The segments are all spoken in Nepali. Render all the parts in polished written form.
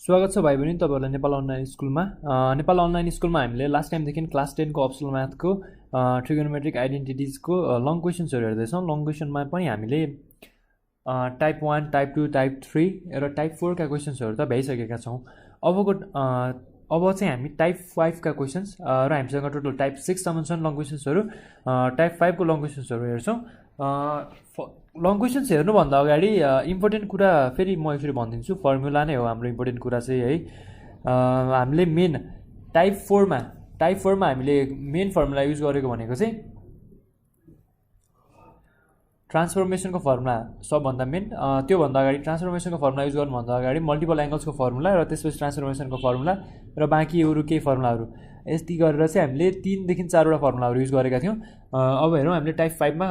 स्वागत छ भाइ बहिनी तपाईहरुलाई नेपाल अनलाइन स्कुलमा। नेपाल अनलाइन स्कुलमा हामीले लास्ट टाइमदेखि क्लास 10 को अप्सनल म्याथको ट्रिगोनोमेट्रिक आइडेन्टिटिजको लङ क्वेशन्सहरु हेर्दैछौं। लङ क्वेशनमा पनि हामीले टाइप 1, टाइप 2, टाइप 3 र टाइप 4 का क्वेशन्सहरु त भ्याइसकेका छौं। अब चाहिँ हामी टाइप 5 का क्वेशन्स र हामीसँग टोटल टाइप 6 सम्म छन् लङ क्वेशन्सहरु। टाइप 5 को लङ क्वेशन्सहरु हेर्छौं। लङ क्वेशन्स हेर्नुभन्दा अगाडि इम्पोर्टेन्ट कुरा फेरि म यसरी भनिदिन्छु। फर्मुला नै हो हाम्रो इम्पोर्टेन्ट कुरा चाहिँ है। हामीले मेन टाइप 4 मा हामीले मेन फर्मुला युज गरेको भनेको चाहिँ ट्रान्सफर्मेसनको फर्मुला सबभन्दा मेन। त्यो भन्दा अगाडि ट्रान्सफर्मेसनको फर्मुला युज गर्नुभन्दा अगाडि मल्टिपल एंगल्सको फर्मुला र त्यसपछि ट्रान्सफर्मेसनको फर्मुला र बाँकी अरु केही फर्मुलाहरु यति गरेर चाहिँ हामीले 3 देखि 4 वटा फर्मुलाहरु युज गरेका थियौं। अब हेरौं हामीले टाइप 5 मा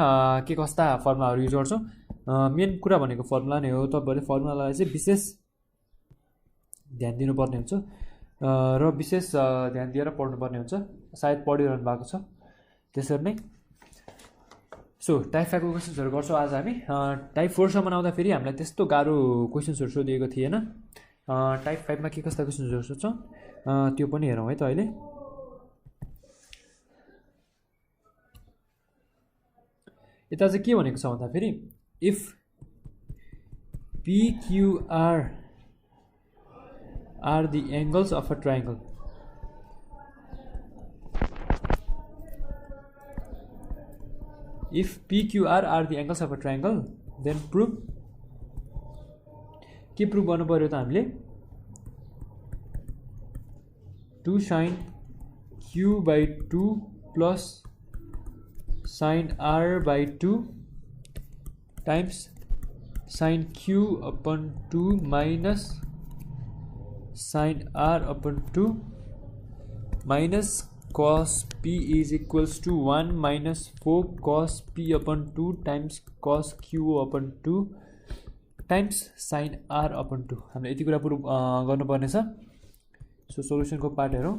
के कस्ता फर्मुलाहरु युज गर्छौं। मेन कुरा भनेको फर्मुला नै हो। तपाईहरुले फर्मुलालाई चाहिँ विशेष ध्यान दिनुपर्ने हुन्छ र विशेष ध्यान दिएर पढ्नुपर्ने हुन्छ। सायद पढिरहनु भएको छ त्यसरी नै। सो टाइप 5 को क्वेशन्सहरु गर्छौं आज हामी। टाइप 4 सम्म आउँदा फेरि हामीलाई त्यस्तो गाह्रो क्वेशन्सहरु सोधिएको थिएन। टाइप 5 मा के कस्ता क्वेशन्सहरु सोध्छौं त्यो पनि हेरौं है त अहिले। यता चाहिँ के भनेको छ भन्दा फेरि if PQR are the angles of a triangle, if PQR are the angles of a triangle, then prove के प्रुभ गर्नु पर्यो त हामीले 2 sin Q by 2 plus sin R by 2 times sin Q upon 2 minus sin R upon 2 minus cos P is equals to 1 minus 4 cos P upon 2 times cos Q upon 2 times sin R upon 2। हामीले यति कुरा प्रुभ गर्नुपर्ने छ। सो सोलुसन को पार्ट हेरौं।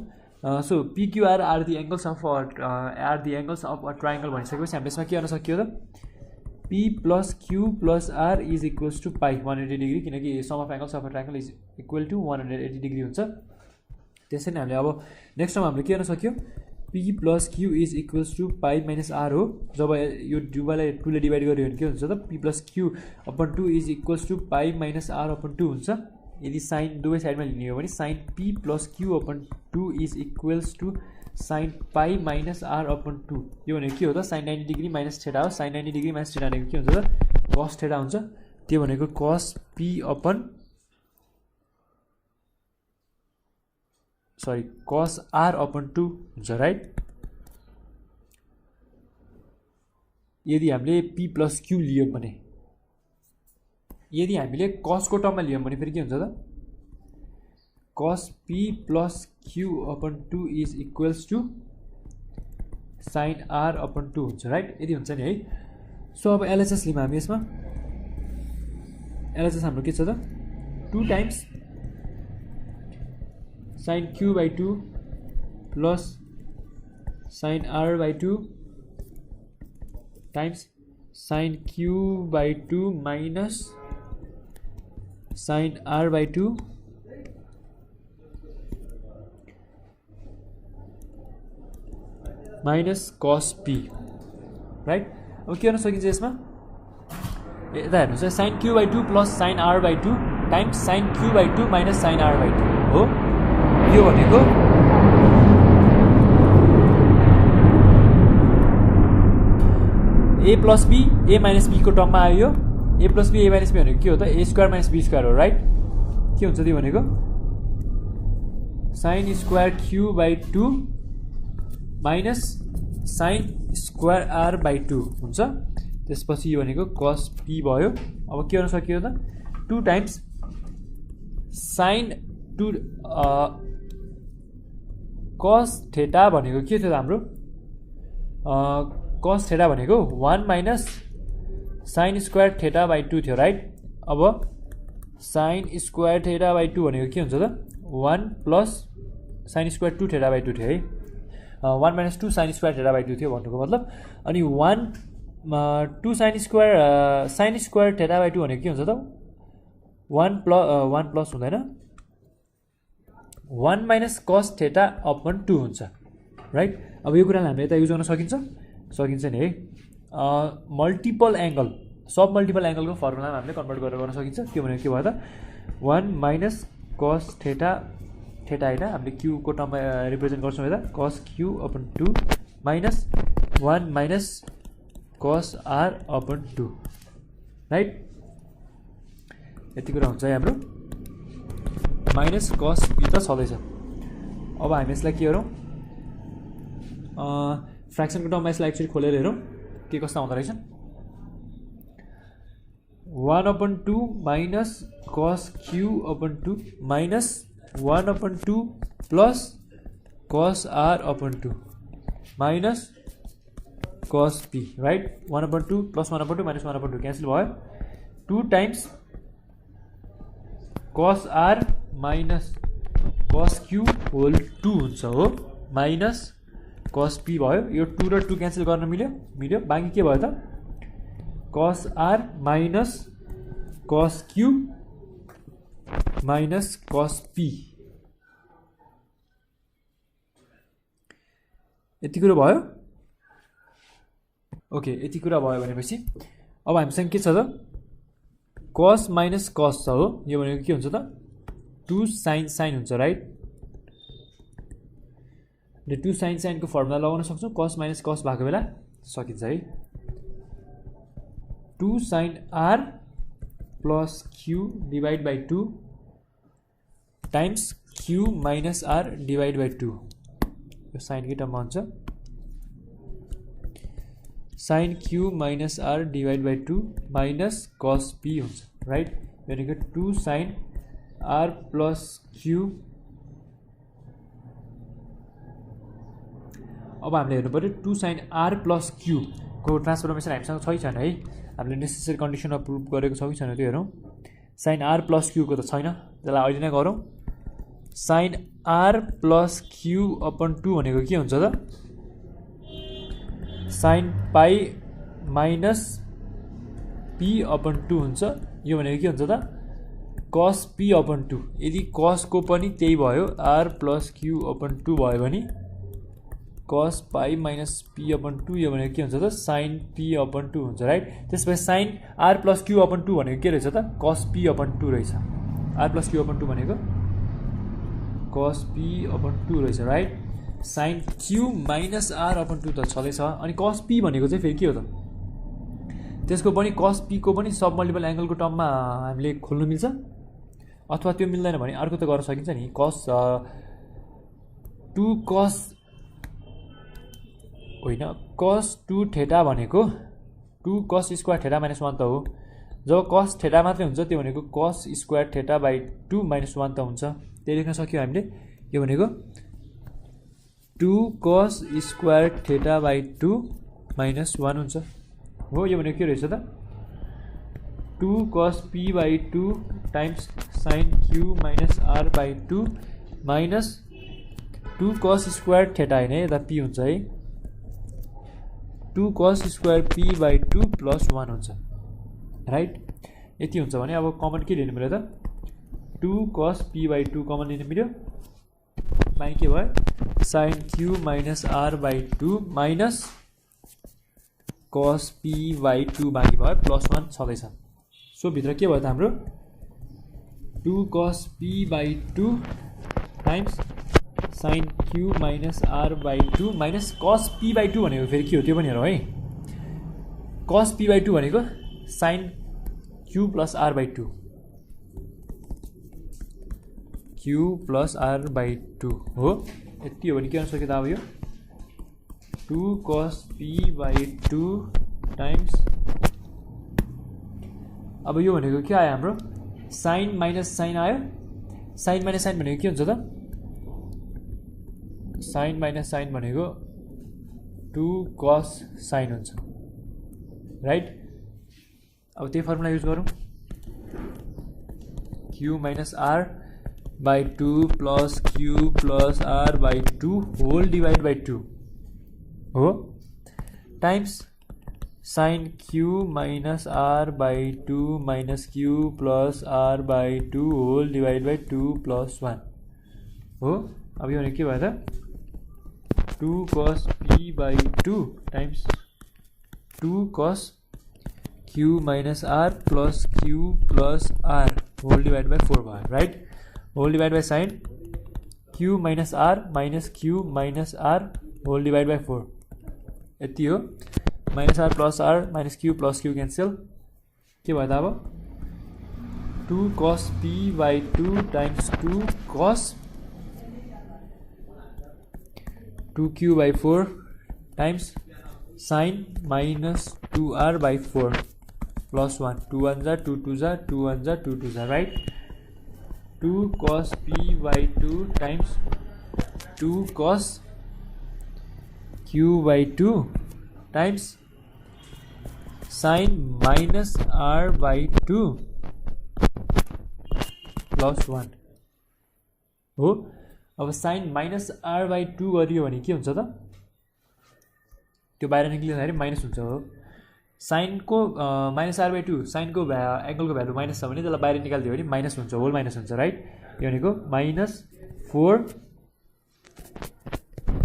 So PQR are the angles of a triangle भनिसकेपछि हामीले यसमा के गर्न सकियो त P plus Q plus R is equals to pi 180 degree, किनकि sum of angles of a triangle is equal to 180 degree हुन्छ। त्यसैले हामीले अब नेक्स्ट टाइम हामीले के गर्न सक्यो P plus Q is equals to pi minus R हो। जब यो दुवैलाई 2 ले डिवाइड गर्यो भने के हुन्छ त P plus Q upon 2 is equals to pi minus R upon 2 हुन्छ। यदि sin दुवै साइडमा लिने हो भने sin P plus Q upon 2 is equals to sin pi minus R upon 2। यो भनेको के हो त sin 90 डिग्री माइनस थीटा हो। sin 90 डिग्री माइनस थीटा भनेको के हुन्छ त cos थीटा हुन्छ। त्यो भनेको cos P upon cos R upon 2 हुन्छ राइट। यदि हामीले P plus Q लियो भने, यदि हामीले cos को टर्ममा लियौं भने फेरि के हुन्छ त cos P plus Q upon 2 is equals to sin R upon 2 हुन्छ राइट। यदि हुन्छ नि है। सो अब LHS लियौं हामी यसमा। LHS हाम्रो के छ त 2 times sin Q by 2 plus sin R by 2 times sin Q by 2 minus sin R by 2 minus cos P right. अब के गर्न सकिन्छ यसमा यता हेर्नुस् है sin Q by 2 plus sin R by 2 times sin Q by 2 minus sin R by 2 हो। यो भनेको a plus b a minus b को टर्ममा आयो। a plus b a minus b भनेको के हो त a square minus b square हो राइट। के हुन्छ त्यो भनेको sin square Q by 2 minus sin square R by 2 हुन्छ। त्यसपछि यो भनेको cos p भयो। अब के गर्न सकियो त 2 times sin 2 cos थीटा भनेको के थियो हाम्रो cos थीटा भनेको 1 minus sin square theta by 2 थियो राइट। अब sin square थीटा by 2 भनेको के हुन्छ त 1 plus sin square 2 theta by 2 थियो है। 1 minus 2 sin square theta by 2 थियो भन्नुको मतलब। अनि 2 sin square थीटा by 2 भनेको के हुन्छ त 1 plus हुँदैन 1 माइनस कस थीटा अपन 2 हुन्छ राइट। अब यो कुरालाई हामीले यता युज गर्न सकिन्छ नि है। मल्टिपल एंगल सब मल्टिपल एंगलको फर्मुलामा हामीले कन्भर्ट गरेर गर्न सकिन्छ। त्यो भनेको के भयो त 1 माइनस कस थीटा हैन हामीले q को टर्ममा रिप्रेजेन्ट गर्छौं यता cos q upon 2 minus 1 minus cos r upon 2 right. यति कुरा हुन्छ है हाम्रो माइनस cos p त छदैछ। अब हामी यसलाई के गरौँ फ्र्याक्सनको टर्ममा यसलाई एक्चुअली खोलेर हेरौँ के कस्तो आउँदो रहेछ। 1 upon 2 minus cos q upon 2 minus 1 upon 2 plus cos r upon 2 minus cos p right. 1 upon 2 plus 1 upon 2 minus 1 upon 2 cancel भयो। 2 times cos r minus cos q whole 2 हुन्छ हो माइनस cos p भयो। यो 2 र 2 क्यान्सल गर्न मिल्यो बाँकी के भयो त cos r minus cos q minus cos p यति कुरा भयो। ओके यति कुरा भयो भनेपछि अब हामीसँग के छ त cos माइनस cos छ हो। यो भनेको के हुन्छ त 2 sin हुन्छ राइट। 2 sin को फर्मुला लगाउन सक्छौं cos माइनस cos भएको बेला सकिन्छ है। 2 sin r plus q divide by 2 times q minus r divide by 2 yo sign के टर्ममा हुन्छ sin q minus r divide by 2 minus cos p हुन्छ राइट। भनेको 2 sin r प्लस q। अब हामीले हेर्नु पर्यो 2 sin r प्लस q को ट्रान्सफर्मेसन हामीसँग छ कि छैन है। हामीले नेसेसरी कन्डिसन अप्रुभ गरेको छ कि छैन त्यो हेरौँ। sin r प्लस q को त छैन त्यसलाई अहिले नै गरौँ। sin r plus q upon 2 भनेको के हुन्छ त sin pi minus p upon 2 हुन्छ। यो भनेको के हुन्छ त cos p अपन 2। यदि cos को पनि त्यही भयो r प्लस q अपन 2 भयो भने cos pi minus p upon 2 यो भनेको के हुन्छ त sin p अपन 2 हुन्छ राइट। त्यसपछि sin r plus q upon 2 भनेको के रहेछ त cos p अपन 2 रहेछ। r प्लस q अपन 2 भनेको cos p अपन 2 रहेछ right. sin q minus r upon 2 त छदैछ। अनि cos p भनेको चाहिँ फेरि के हो त त्यसको पनि cos p को पनि सब मल्टिपल एंगलको टर्ममा हामीले खोल्नु मिल्छ अथवा त्यो मिल्दैन भने अर्को त गर्न सकिन्छ नि। cos 2 cos होइन cos 2 थीटा भनेको 2 cos स्क्वायर थीटा माइनस 1 त हो। जब cos थीटा मात्रै हुन्छ त्यो भनेको cos square theta by 2 minus 1 त हुन्छ। त्यही लेख्न सक्यो हामीले। यो भनेको 2 cos square theta by 2 minus 1 हुन्छ हो। यो भनेको के रहेछ त 2 cos p by 2 times sin q minus r by 2 minus 2 cos square theta हैन यता p हुन्छ है 2 cos square p by 2 plus 1 हुन्छ राइट। यति हुन्छ भने अब कमन के लिनु मिल्यो त 2 cos p बाई 2 कमन लिनु मिल्यो। बाँकी के भयो sin q minus r by 2 minus cos p by 2 बाँकी भयो प्लस 1 छदैछ। सो भित्र के भयो त हाम्रो 2 cos p by 2 times sin q minus r by 2 minus cos p by 2 भनेको फेरि के हो त्यो पनि हेरौँ है। cos p बाई 2 भनेको sin q plus r by 2 q plus r by 2 हो। यति हो भने के गर्न सक्यो त अब यो 2 cos p बाई 2 टाइम्स अब यो भनेको के आयो हाम्रो sin माइनस sin आयो। sin माइनस sin भनेको के हुन्छ त sin माइनस sin भनेको 2 cos sin हुन्छ राइट। अब त्यही फर्मुला युज गरौँ q minus r by 2 plus q plus r by 2 whole divide by 2 हो times sin q minus r by 2 minus q plus r by 2 whole divide by 2 plus 1 हो। अब यो भने के भयो त 2 cos p by 2 times 2 cos q minus r plus q plus r whole divided by 4 भयो right. whole divided by sin q minus r minus q minus r whole divided by 4 यति हो। minus r plus r minus q plus q cancel के भयो त अब 2 cos p by 2 times 2 cos 2q by 4 times sin minus 2r by 4 plus 1 2 1 जा 2 2 जा 2 1 जा 2 2 जा right. 2 cos p by 2 times 2 cos q by 2 times sin minus r by 2 plus 1 हो। अब sin minus r by 2 गरियो भने के हुन्छ त त्यो बाहिर निक्लिँदाखेरि माइनस हुन्छ हो। sin को minus r by 2 sin को एंगल को भ्यालु माइनस छ भने त्यसलाई बाहिर निकाल्दियो भने माइनस हुन्छ होल माइनस हुन्छ राइट। यो भनेको minus 4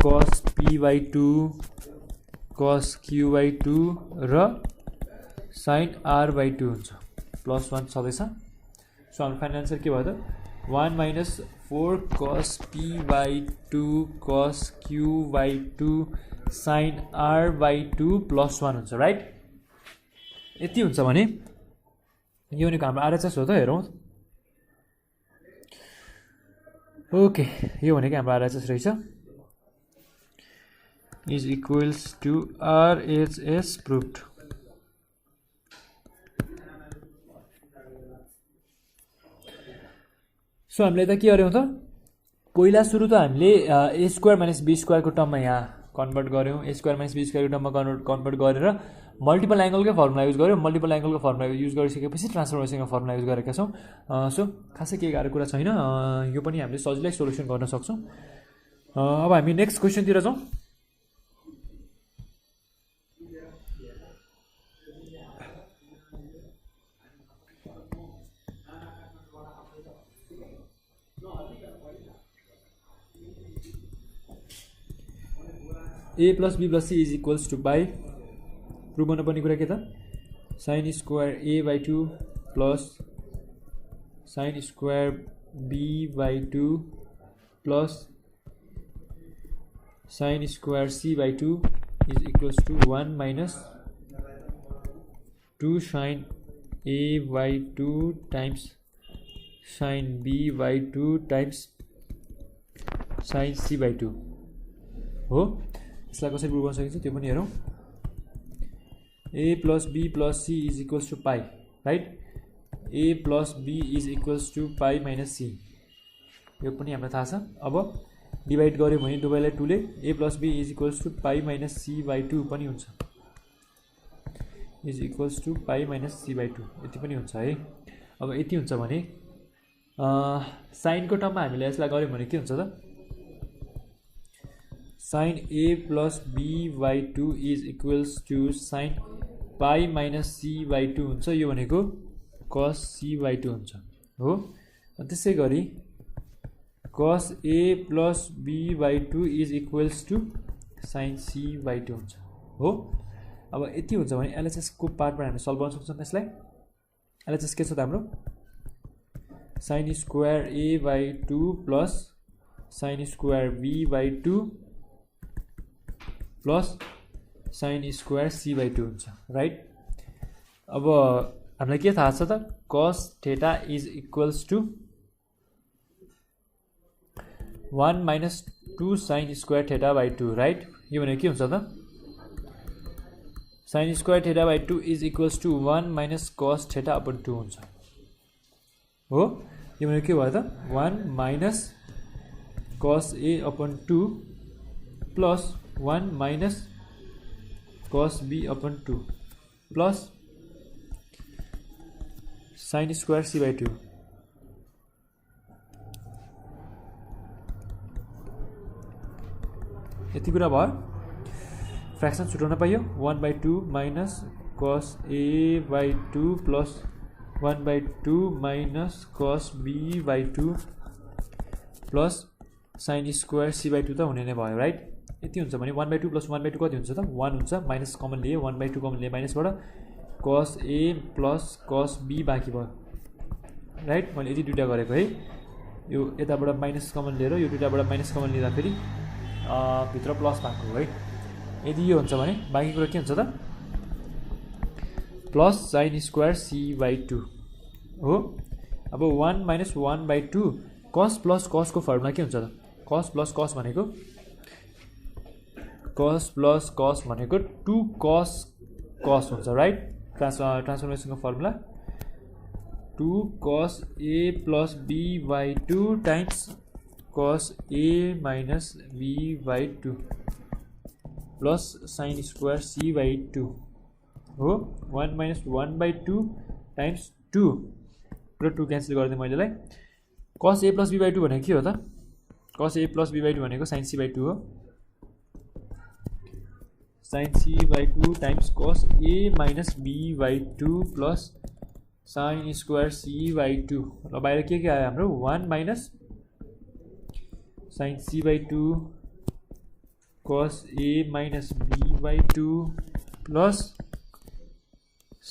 cos p by 2 cos q by 2 र sin r by 2 हुन्छ प्लस 1 छँदैछ। सो हाम्रो फाइनल आन्सर के भयो त 1 minus 4 cos p by 2 cos q by 2 sin r by 2 plus 1 हुन्छ राइट। यति हुन्छ भने यो भनेको हाम्रो आरएचएस हो त हेरौँ। ओके यो भनेको हाम्रो आरएचएस रहेछ is equals to RHS proved. So हामीले त के गर्यौँ त पहिला सुरु त हामीले ए स्क्वायर माइनस बी स्क्वायरको टर्ममा यहाँ कन्भर्ट गऱ्यौँ। ए स्क्वायर माइनस बी स्क्वायरको टर्ममा कन्भर्ट गरेर मल्टिपल एंगलकै फर्मुला युज गऱ्यौँ। मल्टिपल एंगलको फर्मुला युज गरिसकेपछि ट्रान्सफर्मेसनको फर्मुला युज गरेका छौँ। सो खासै केही गाह्रो कुरा छैन, यो पनि हामीले सजिलै सोल्युसन गर्न सक्छौँ। अब हामी नेक्स्ट क्वेसनतिर जाउँ। a plus b plus c is equals to pie prove गर्नुपर्ने कुरा के त sin square a by 2 plus sin square b by 2 plus sin square c by 2 is equals to 1 minus 2 sin a by 2 times sin b by 2 times sin c by 2 हो। यसलाई कसरी प्रुभ गर्न सकिन्छ त्यो पनि हेरौँ। a plus b plus c is equals to pie right. a plus b is equals to pie minus c यो पनि हामीलाई थाहा छ। अब डिभाइड गर्यो भने दुवैलाई 2 ले a plus b is equals to pie minus c by 2 पनि हुन्छ is equals to pie minus c by 2 यति पनि हुन्छ है। अब यति हुन्छ भने साइनको टर्ममा हामीले यसलाई गर्यौँ भने के हुन्छ त sin a plus b by 2 is equals to sin pi minus c by 2 हुन्छ। यो भनेको cos c by 2 हुन्छ हो। त्यसै गरी cos a plus b by 2 is equals to sin c by 2 हुन्छ हो। अब यति हुन्छ भने एलएचएस को पार्टबाट हामी सल्भ गर्न सक्छौँ। त्यसलाई एलएचएस के छ त हाम्रो sin square a by 2 plus sin square b by 2 plus sin square c by 2 हुन्छ राइट। अब हामीलाई के थाहा छ त cos theta is equals to 1 minus 2 sin square theta by 2 right. यो भनेको के हुन्छ त sin square theta by 2 is equals to 1 minus cos थीटा upon 2 हुन्छ हो। यो भनेको के भयो त 1 minus cos a upon 2 plus 1 minus cos b upon 2 plus sin square c by 2 यति कुरा भयो। फ्र्याक्सन छुटाउन पाइयो 1 by 2 minus cos a by 2 plus 1 by 2 minus cos b by 2 plus sine square C by two त हुने नै भयो राइट। यति हुन्छ भने 1/2 प्लस 1/2 कति हुन्छ त 1 हुन्छ, माइनस कमन लिए 1/2 कमन लिए माइनसबाट कस ए प्लस कस बी बाँकी भयो राइट। मैले यति दुइटा गरेको है, यो यताबाट माइनस कमन लिएर यो दुइटाबाट माइनस कमन लिँदा फेरि भित्र प्लस भएको हो है। यदि यो हुन्छ भने बाँकी कुरा के हुन्छ त plus sine square C by two हो। अब 1 माइनस 1/2 कस प्लस कसको फर्मुला के हुन्छ त कस प्लस कस भनेको 2 कस कस हुन्छ right. ट्रान्सफर्मेसनको formula 2 cos A plus B by 2 times cos A minus B by 2 plus sine square C by 2 हो। 1 माइनस 1/2 टाइम्स 2 र 2 क्यान्सल गरिदिएँ मैले। कस ए प्लस बी बाई 2 भनेको के हो त cos A plus B by 2 भनेको साइन सी बाई 2 हो। Sign C by 2 times cos A minus B by 2 plus sine square C by 2 र बाहिर के आयो हाम्रो 1 minus sine C by 2 cos A minus B by 2 plus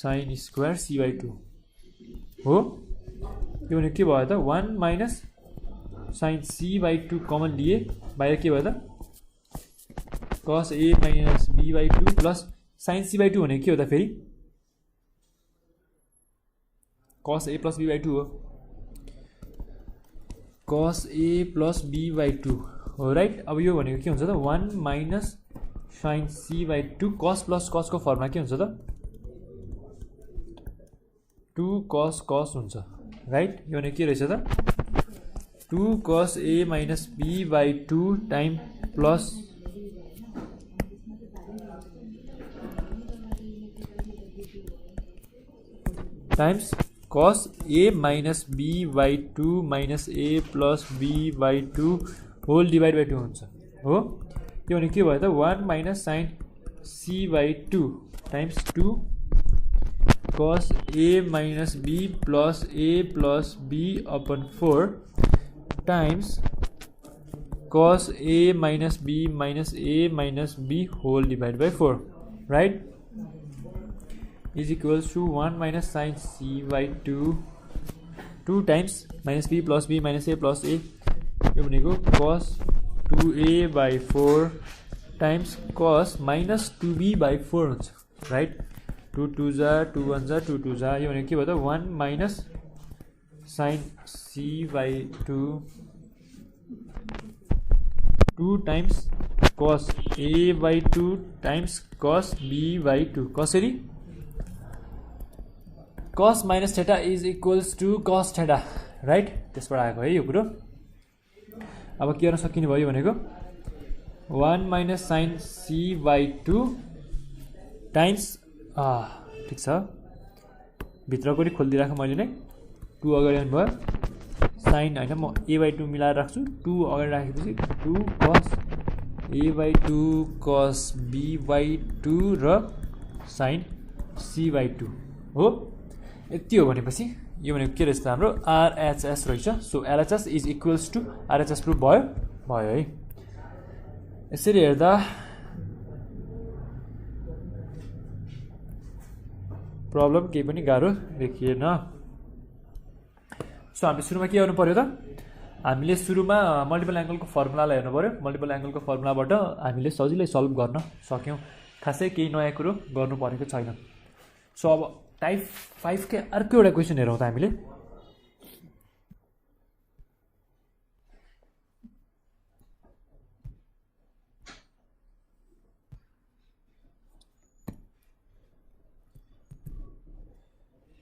sine square C by 2 हो। यो भने के भयो त 1 minus sine C by 2 common लिए बाहिर के भयो त cos A minus B by 2 plus sine C by 2 भने के हो त फेरि कस ए प्लस बी बाई 2 हो। कस ए प्लस बी बाई 2 हो राइट। अब यो भनेको के हुन्छ त 1 माइनस साइन सी बाई 2 कस प्लस कसको फर्मुला के हुन्छ त 2 कस कस हुन्छ राइट। यो भने के रहेछ त 2 cos A minus B by 2 time plus times cos A minus B by 2 minus A plus B by 2 whole divide by 2 हुन्छ हो। यो भने के भयो त 1 minus sine C by 2 times 2 cos A minus B plus B upon 4 times cos A minus B minus B whole divide by 4 right is equals to 1 minus sine C by 2 times minus B plus A यो भनेको cos 2a by 4 times cos minus 2b by 4 हुन्छ राइट। 2 2 जा 2 1 जा 2 2 जा यो भनेको के भयो त 1 minus sine C by 2 times cos A by 2 times cos B by 2 कसरी cos minus theta is equals to cos theta right. त्यसबाट आएको है यो कुरो। अब के गर्न सकिने भयो भनेको 1 minus sine C by 2 times ठिक छ भित्र पनि खोलिदिइराखेँ मैले नै 2 अगाडि आउनुभयो साइन होइन म ए बाई 2 मिलाएर राख्छु 2 अगाडि राखेपछि 2 कस ए बाई 2 कस बी बाई 2 र साइन सी बाई 2 हो। यति हो भनेपछि यो भनेको के रहेछ त हाम्रो आरएचएस रहेछ। So LHS is equals to RHS proof भयो है। यसरी हेर्दा प्रब्लम केही पनि गाह्रो देखिएन। सो हामीले सुरुमा के गर्नु पर्यो त हामीले सुरुमा मल्टिपल एङ्गलको फर्मुलालाई हेर्नु पर्यो। मल्टिपल एङ्गलको फर्मुलाबाट हामीले सजिलै सल्भ गर्न सक्यौँ। खासै केही नयाँ कुरो गर्नु परेको छैन। सो अब टाइप 5 के अर्को एउटा क्वेसन हेरौँ त हामीले।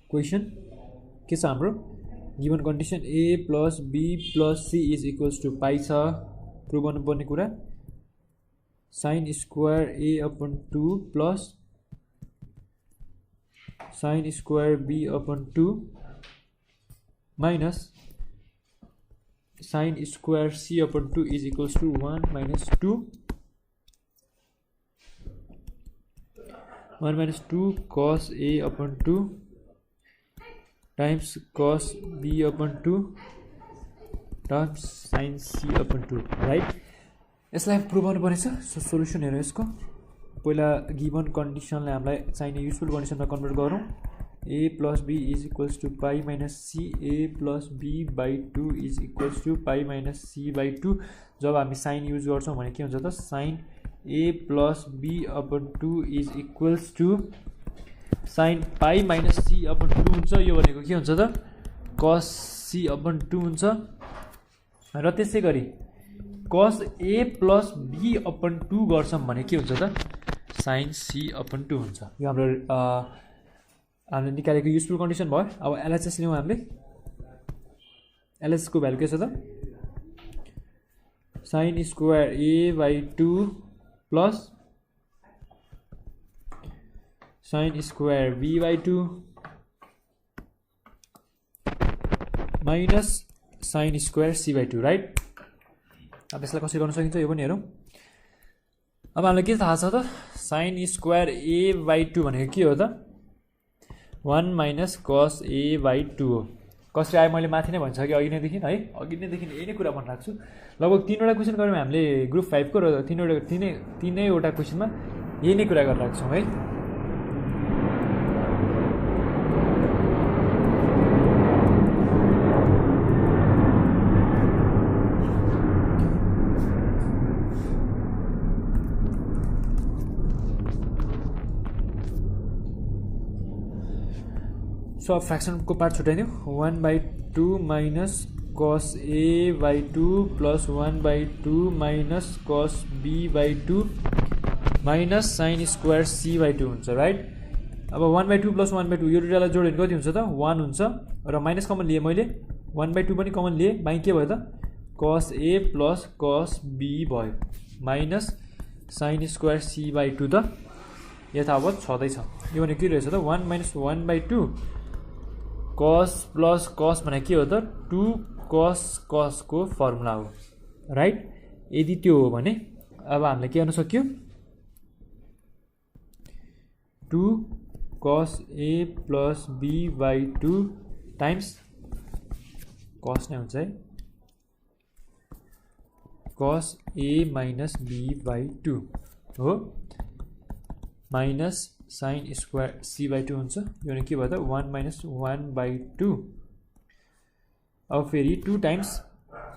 क्वेसन के छ हाम्रो given condition A plus B plus C is equals to pi छ। प्रुभ गर्नुपर्ने कुरा sine square A upon 2 plus sine square B upon 2 minus sine square C upon 2 is equals to 1 minus 2 cos a upon 2 times cos b upon 2 times sine C upon 2 right. यसलाई प्रुभ गर्नुपर्ने छ। सो सोल्युसन हेरौँ यसको। पहिला गिभन कन्डिसनलाई हामीलाई चाहिने युजफुल कन्डिसनमा कन्भर्ट गरौँ। a plus b is equals to pi minus c, a plus b by 2 is equals to pi minus c by 2। जब हामी साइन युज गर्छौँ भने के हुन्छ त sine a plus b upon 2 is equals to sine pi minus c upon 2 हुन्छ। यो भनेको के हुन्छ त cos c अपन 2 हुन्छ। र त्यसै गरी cos a plus b upon 2 गर्छौँ भने के हुन्छ त साइन c अपन 2 हुन्छ। यो हाम्रो हामीले निकालेको युजफुल कन्डिसन भयो। अब एलएचएस लियौँ हामीले। एलएचएस को भ्यालु के छ त sine square a by 2 plus sine square b by 2 minus sine square c by 2 right. अब यसलाई कसरी गर्न सकिन्छ यो पनि हेरौँ। अब हामीलाई के थाहा छ त साइन स्क्वायर a by 2 भनेको के हो त 1 माइनस कस a by 2 हो। कसरी आयो मैले माथि नै भनिसकेँ अघि नैदेखि है। अघि नैदेखि यही नै कुरा भन्न राख्छु। लगभग 3वटा क्वेसन गऱ्यौँ हामीले ग्रुप 5 को र तीनैवटा क्वेसनमा यही नै कुरा गरेर राख्छौँ है। सो अब फ्र्याक्सन को पार्ट छुट्याइदिउँ। 1 by 2 minus cos a by 2 plus 1 by 2 minus cos b by 2 minus sine square c by 2 हुन्छ राइट। अब 1 by 2 प्लस 1 by 2 यो दुईटालाई जोड्यो भने कति हुन्छ त 1 हुन्छ। र माइनस कमन लिए मैले 1 by 2 पनि कमन लिए। बाँकी के भयो त cos a plus cos b भयो minus sine square c by 2 त यथावत छँदैछ। यो भने के रहेछ त 1 माइनस 1 by 2 कस प्लस कस भने के हो त 2 कस कस को फर्मुला हो राइट। यदि त्यो हो भने अब हामीले के गर्न सक्यो 2 cos a plus b by 2 times कस नै हुन्छ है कस a माइनस b by 2 हो minus sine square c by 2 हुन्छ। यो भने के भयो त 1 माइनस 1 by 2। अब फेरि 2 टाइम्स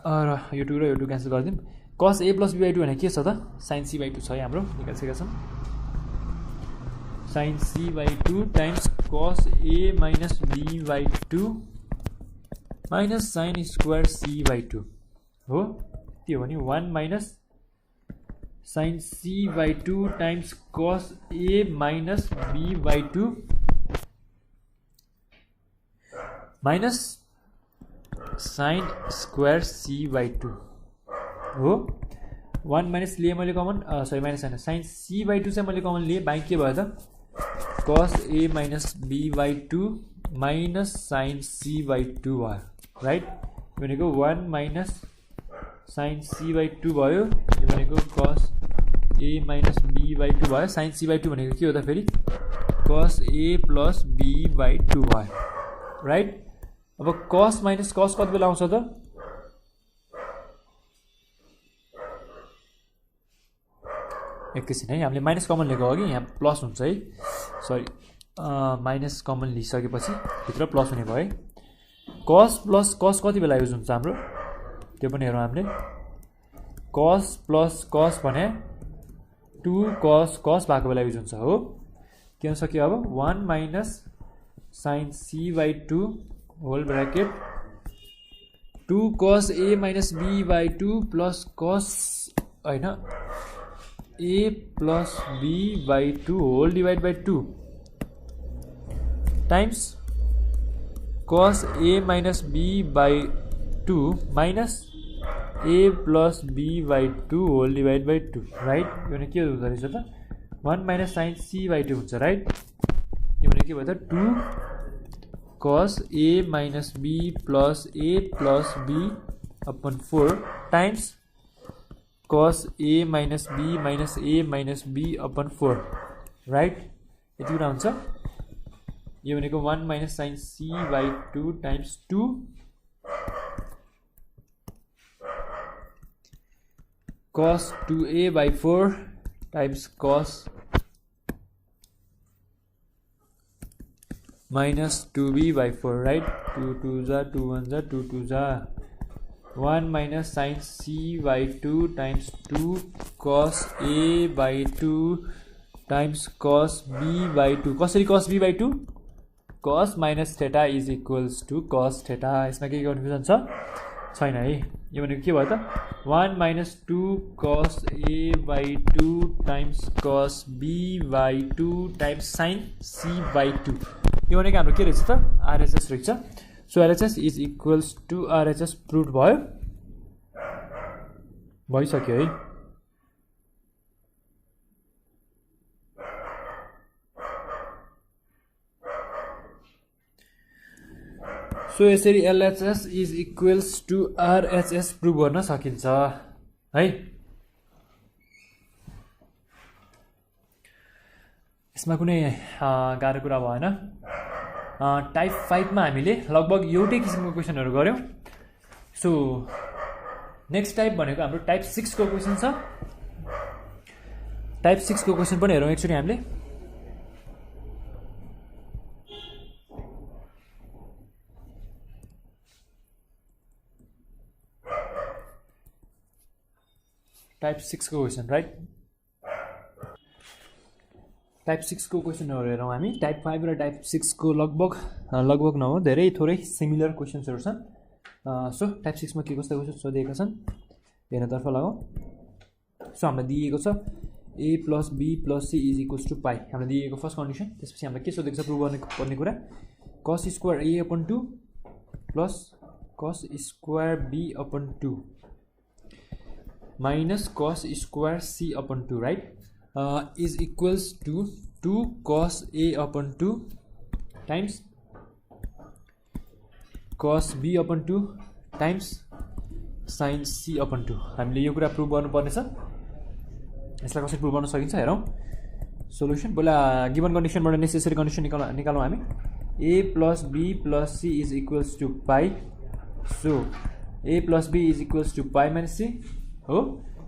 र यो 2 र यो 2 क्यान्सल गरिदिउँ। कस a प्लस b by 2 भने के छ त साइन c by 2 छ है हाम्रो निकालिसकेका छौँ। Sine c by 2 times cos a minus b by 2 minus sine square c by 2 हो। त्यो भने 1 minus sine c by 2 times cos a minus b by 2 minus sine square c by 2 हो। 1 माइनस लिए मैले कमन सरी माइनस होइन साइन c by 2 चाहिँ मैले कमन लिए। बाँकी के भयो त cos a minus b by 2 minus sine c by 2 भयो राइट। भनेको 1 माइनस साइन c by 2 भयो। यो भनेको कस a माइनस b by 2 भयो। साइन c by 2 भनेको के हो त फेरि कस a प्लस b by 2 भयो राइट। अब कस माइनस कस कति बेला आउँछ त एकैछिन है। हामीले माइनस कमन लिएको अघि यहाँ प्लस हुन्छ है सरी माइनस कमन लिइसकेपछि भित्र प्लस हुने भयो है। कस प्लस कस कति बेला युज हुन्छ हाम्रो त्यो पनि हेरौँ हामीले। कस प्लस कस भने 2 कस कस भएको बेला युज हुन्छ हो। के हुन सक्यो अब 1 minus sine c by 2 whole bracket 2 cos a minus b by 2 plus cos होइन a plus b by 2 whole divide by 2 times cos a minus b by 2 minus a plus b by 2 whole divide by 2 right. यो भने के हुँदो रहेछ त 1 माइनस साइन c by 2 हुन्छ राइट। यो भने के भयो त 2 cos a minus b plus b upon 4 times cos a minus b upon 4 right. यति कुरा हुन्छ। यो भनेको 1 minus sine c by 2 times 2 cos 2a by 4 times cos minus 2b by 4, right? 2 2s are 2 1s are 2 2s are 1 minus sin c by 2 times 2 cos a by 2 times cos b by 2. कसरी cos b by 2? cos minus theta is equals to cos theta. यसमा के कन्फ्युजन छ छैन है? यो भनेको के भयो त 1 minus 2 cos a by 2 times cos b by 2 times sin c by 2. यो भनेको हाम्रो के रहेछ त RHS रहेछ. So RHS is equals to RHS proved भयो. भइसक्यो है. सो यसरी LHS is equals to RHS proved गर्न सकिन्छ है. यसमा कुनै गाह्रो कुरा भएन. टाइप 5 मा हामीले लगभग एउटै किसिमको क्वेसनहरु गर्यौं. सो नेक्स्ट टाइप भनेको हाम्रो टाइप 6 को क्वेसन छ. टाइप 6 को क्वेसन पनि हेरौँ एकचोटी हामीले. टाइप 6 को क्वेसन, राइट? टाइप 6 को क्वेसनहरु हेरौँ हामी. टाइप 5 र टाइप 6 को लगभग नहो धेरै थोरै सिमिलर क्वेसन्सहरु छन्. सो टाइप 6 मा के कस्ता क्वेसन सोधिएका छन् हेर्नतर्फ लागौँ. सो हामीलाई दिएको छ a plus b plus c is equals to pi. हामीलाई दिएको फर्स्ट कन्डिसन. त्यसपछि हामीलाई के सोधेको छ प्रुभ गर्नुपर्ने कुरा cos square a upon 2 plus cos square b upon 2 minus cos square c upon 2, right? Is equals to 2 cos a upon 2 times cos b upon 2 times sin c upon 2. हामीले यो कुरा प्रुभ गर्नुपर्ने छ. यसलाई कसरी प्रुभ गर्न सकिन्छ हेरौँ. सोलुसन पहिला गिवन कन्डिसनबाट नेसेसरी कन्डिसन निकालौँ हामी. a plus b plus c is equals to pi. So a plus b is equals to pi minus c हो.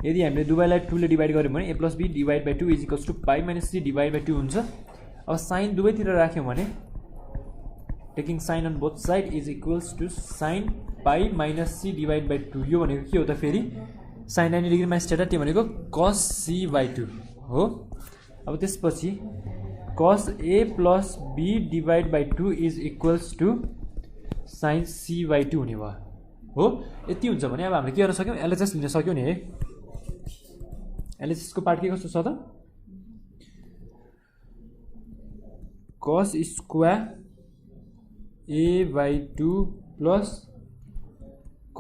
यदि हामीले दुवैलाई 2 ले डिवाइड गर्यौं भने a plus b divided by 2 is equals to pi minus c divided by 2 हुन्छ. अब साइन दुवैतिर राख्यौं भने taking sine on both side is equals to sin pi minus c divided by 2. यो भनेको के हो त फेरि sin 90 डिग्री माइनस थीटा, त्यो भनेको cos c by 2 हो. अब त्यसपछि cos a plus b divided by 2 is equals to sin c by 2 हुने भयो हो. यति हुन्छ भने अब हामीले के गर्न सक्यौं LHS लिन सक्यौं नि है. LHS को पार्ट के कस्तो छ त cos square a by 2 plus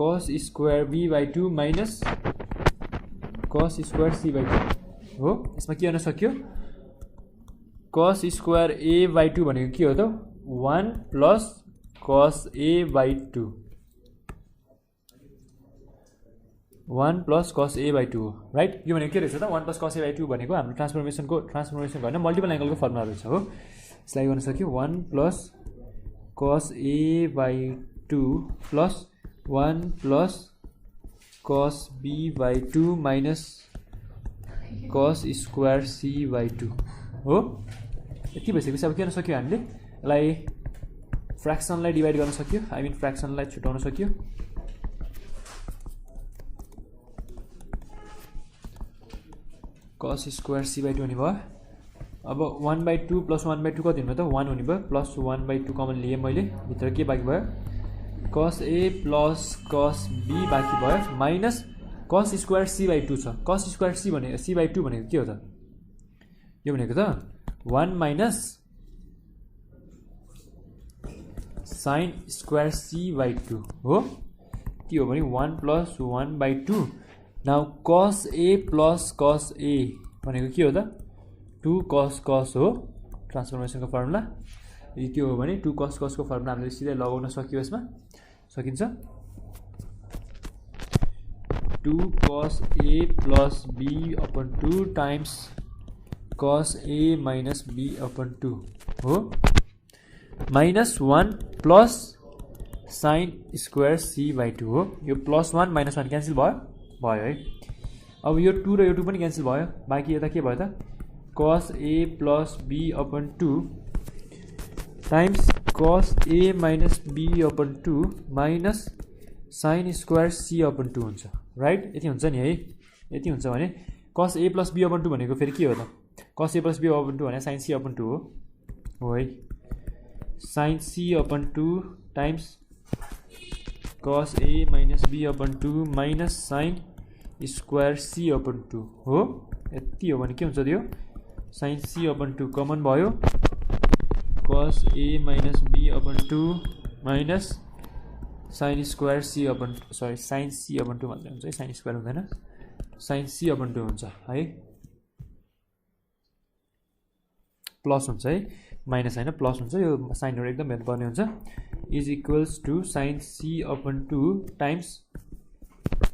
cos square b by 2 minus cos square c by 2 हो. यसमा के गर्न सक्यो cos स्क्वायर a by 2 भनेको के हो त 1 plus cos a by 2 1 plus cos a by 2 हो, राइट? यो भनेको के रहेछ त 1 plus cos a by 2 भनेको हाम्रो ट्रान्सफर्मेसन गर्न मल्टिपल एंगल को फर्मुला रहेछ हो. यसलाई गर्न सक्यो 1 plus cos a by 2 plus 1 plus cos b by 2 minus cos square c by 2 हो. यति भइसकेपछि अब के गर्न सक्यो हामीले यसलाई फ्र्याक्सनलाई डिवाइड गर्न सक्यो. आई मिन फ्र्याक्सनलाई छुटाउन सक्यो. cos स्क्वायर c by 2 हुने भयो. अब 1 by 2 plus 1 by 2 कति हुने भयो त 1 हुने भयो. प्लस 1 by 2 कमन लिए मैले. भित्र के बाँकी भयो cos a plus cos b बाँकी भयो minus cos square c by 2 छ. cos स्क्वायर c by 2 भनेको के हो त यो भनेको त 1 minus sin square c by 2 हो. के हो भने 1 plus 1 by 2. Now cos a plus cos a भनेको के हो त 2 cos हो. ट्रान्सफर्मेसन को फर्मुला यदि त्यो हो भने 2 cos को फर्मुला हामीले सिधै लगाउन सकियो. यसमा सकिन्छ 2 cos a plus b upon 2 times cos a minus b upon 2 हो. minus 1 plus sin square c by 2 हो. यो प्लस 1 minus 1 क्यान्सल भयो है. अब यो 2 र यो 2 पनि क्यान्सल भयो, बाँकी यता के भयो त cos a plus b upon 2 times cos a minus b upon 2 minus sin square c upon 2 हुन्छ, राइट? यति हुन्छ नि है, यति हुन्छ भने cos a plus b upon 2 भनेको फेरि के हो त cos a plus b upon 2 भने sin c upon 2 हो है, sin c upon 2 times cos a minus b upon 2 minus sin square c upon 2 हो। यति हो भने के हुन्छ त्यो sin c upon 2 कमन भयो, cos a minus b upon 2 minus sin square c upon sin c upon 2 भन्दै हुन्छ है, sin square हुँदैन, sin c upon 2 हुन्छ है, प्लस हुन्छ है, माइनस हैन प्लस हुन्छ, यो साइनहरु एकदम हेर्नुपर्ने हुन्छ, is equals to sin c upon 2 times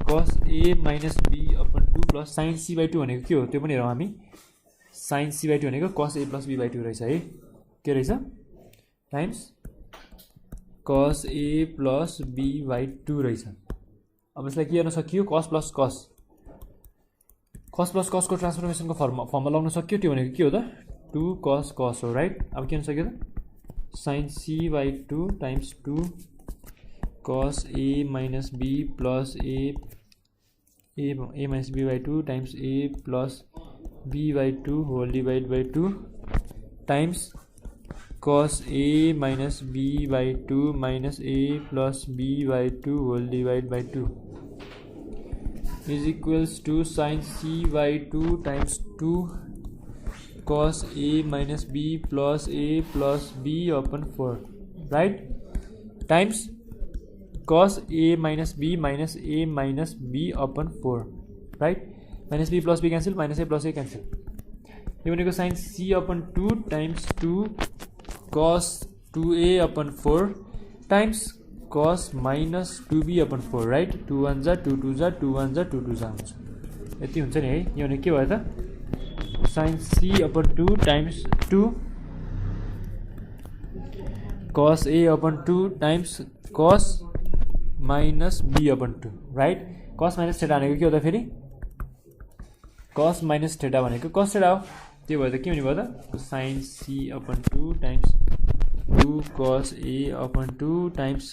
cos a minus b upon 2 plus sin c by 2 भनेको के हो त्यो पनि हेरौँ हामी, sin c by 2 भनेको cos a plus b by 2 रहेछ है, के रहेछ times cos a plus b by 2 रहेछ। अब यसलाई के गर्न सकियो cos plus cos को ट्रान्सफर्मेसनको फर्ममा लगाउन सक्यो, त्यो भनेको के हो त 2 cos cos हो, राइट? अब के हुन सक्यो त sin c by 2 times 2 cos a minus b plus a minus b by 2 times a plus b by 2 whole divided by 2 times cos a minus b by 2 minus a plus b by 2 whole divided by 2 is equals to sin c by 2 times 2 cos a minus b plus b upon 4, right? Times cos a minus b minus upon 4, right? Minus b plus b cancel, minus a plus a cancel, यो भनेको sin c upon 2 times 2 cos 2a upon 4 times cos minus 2b upon 4, right? 2 1 जा 2 2 जा 2 1 जा 2 2 जा हुन्छ, यति हुन्छ नि है। यो भनेको के भयो त sin c upon 2 times 2 cos a upon 2 times cos minus b upon 2, right? cos minus theta भनेको के हो त फेरि cos minus theta भनेको cos theta हो, त्यो भएर के हुने भयो त sin c upon 2 times 2 cos a upon 2 times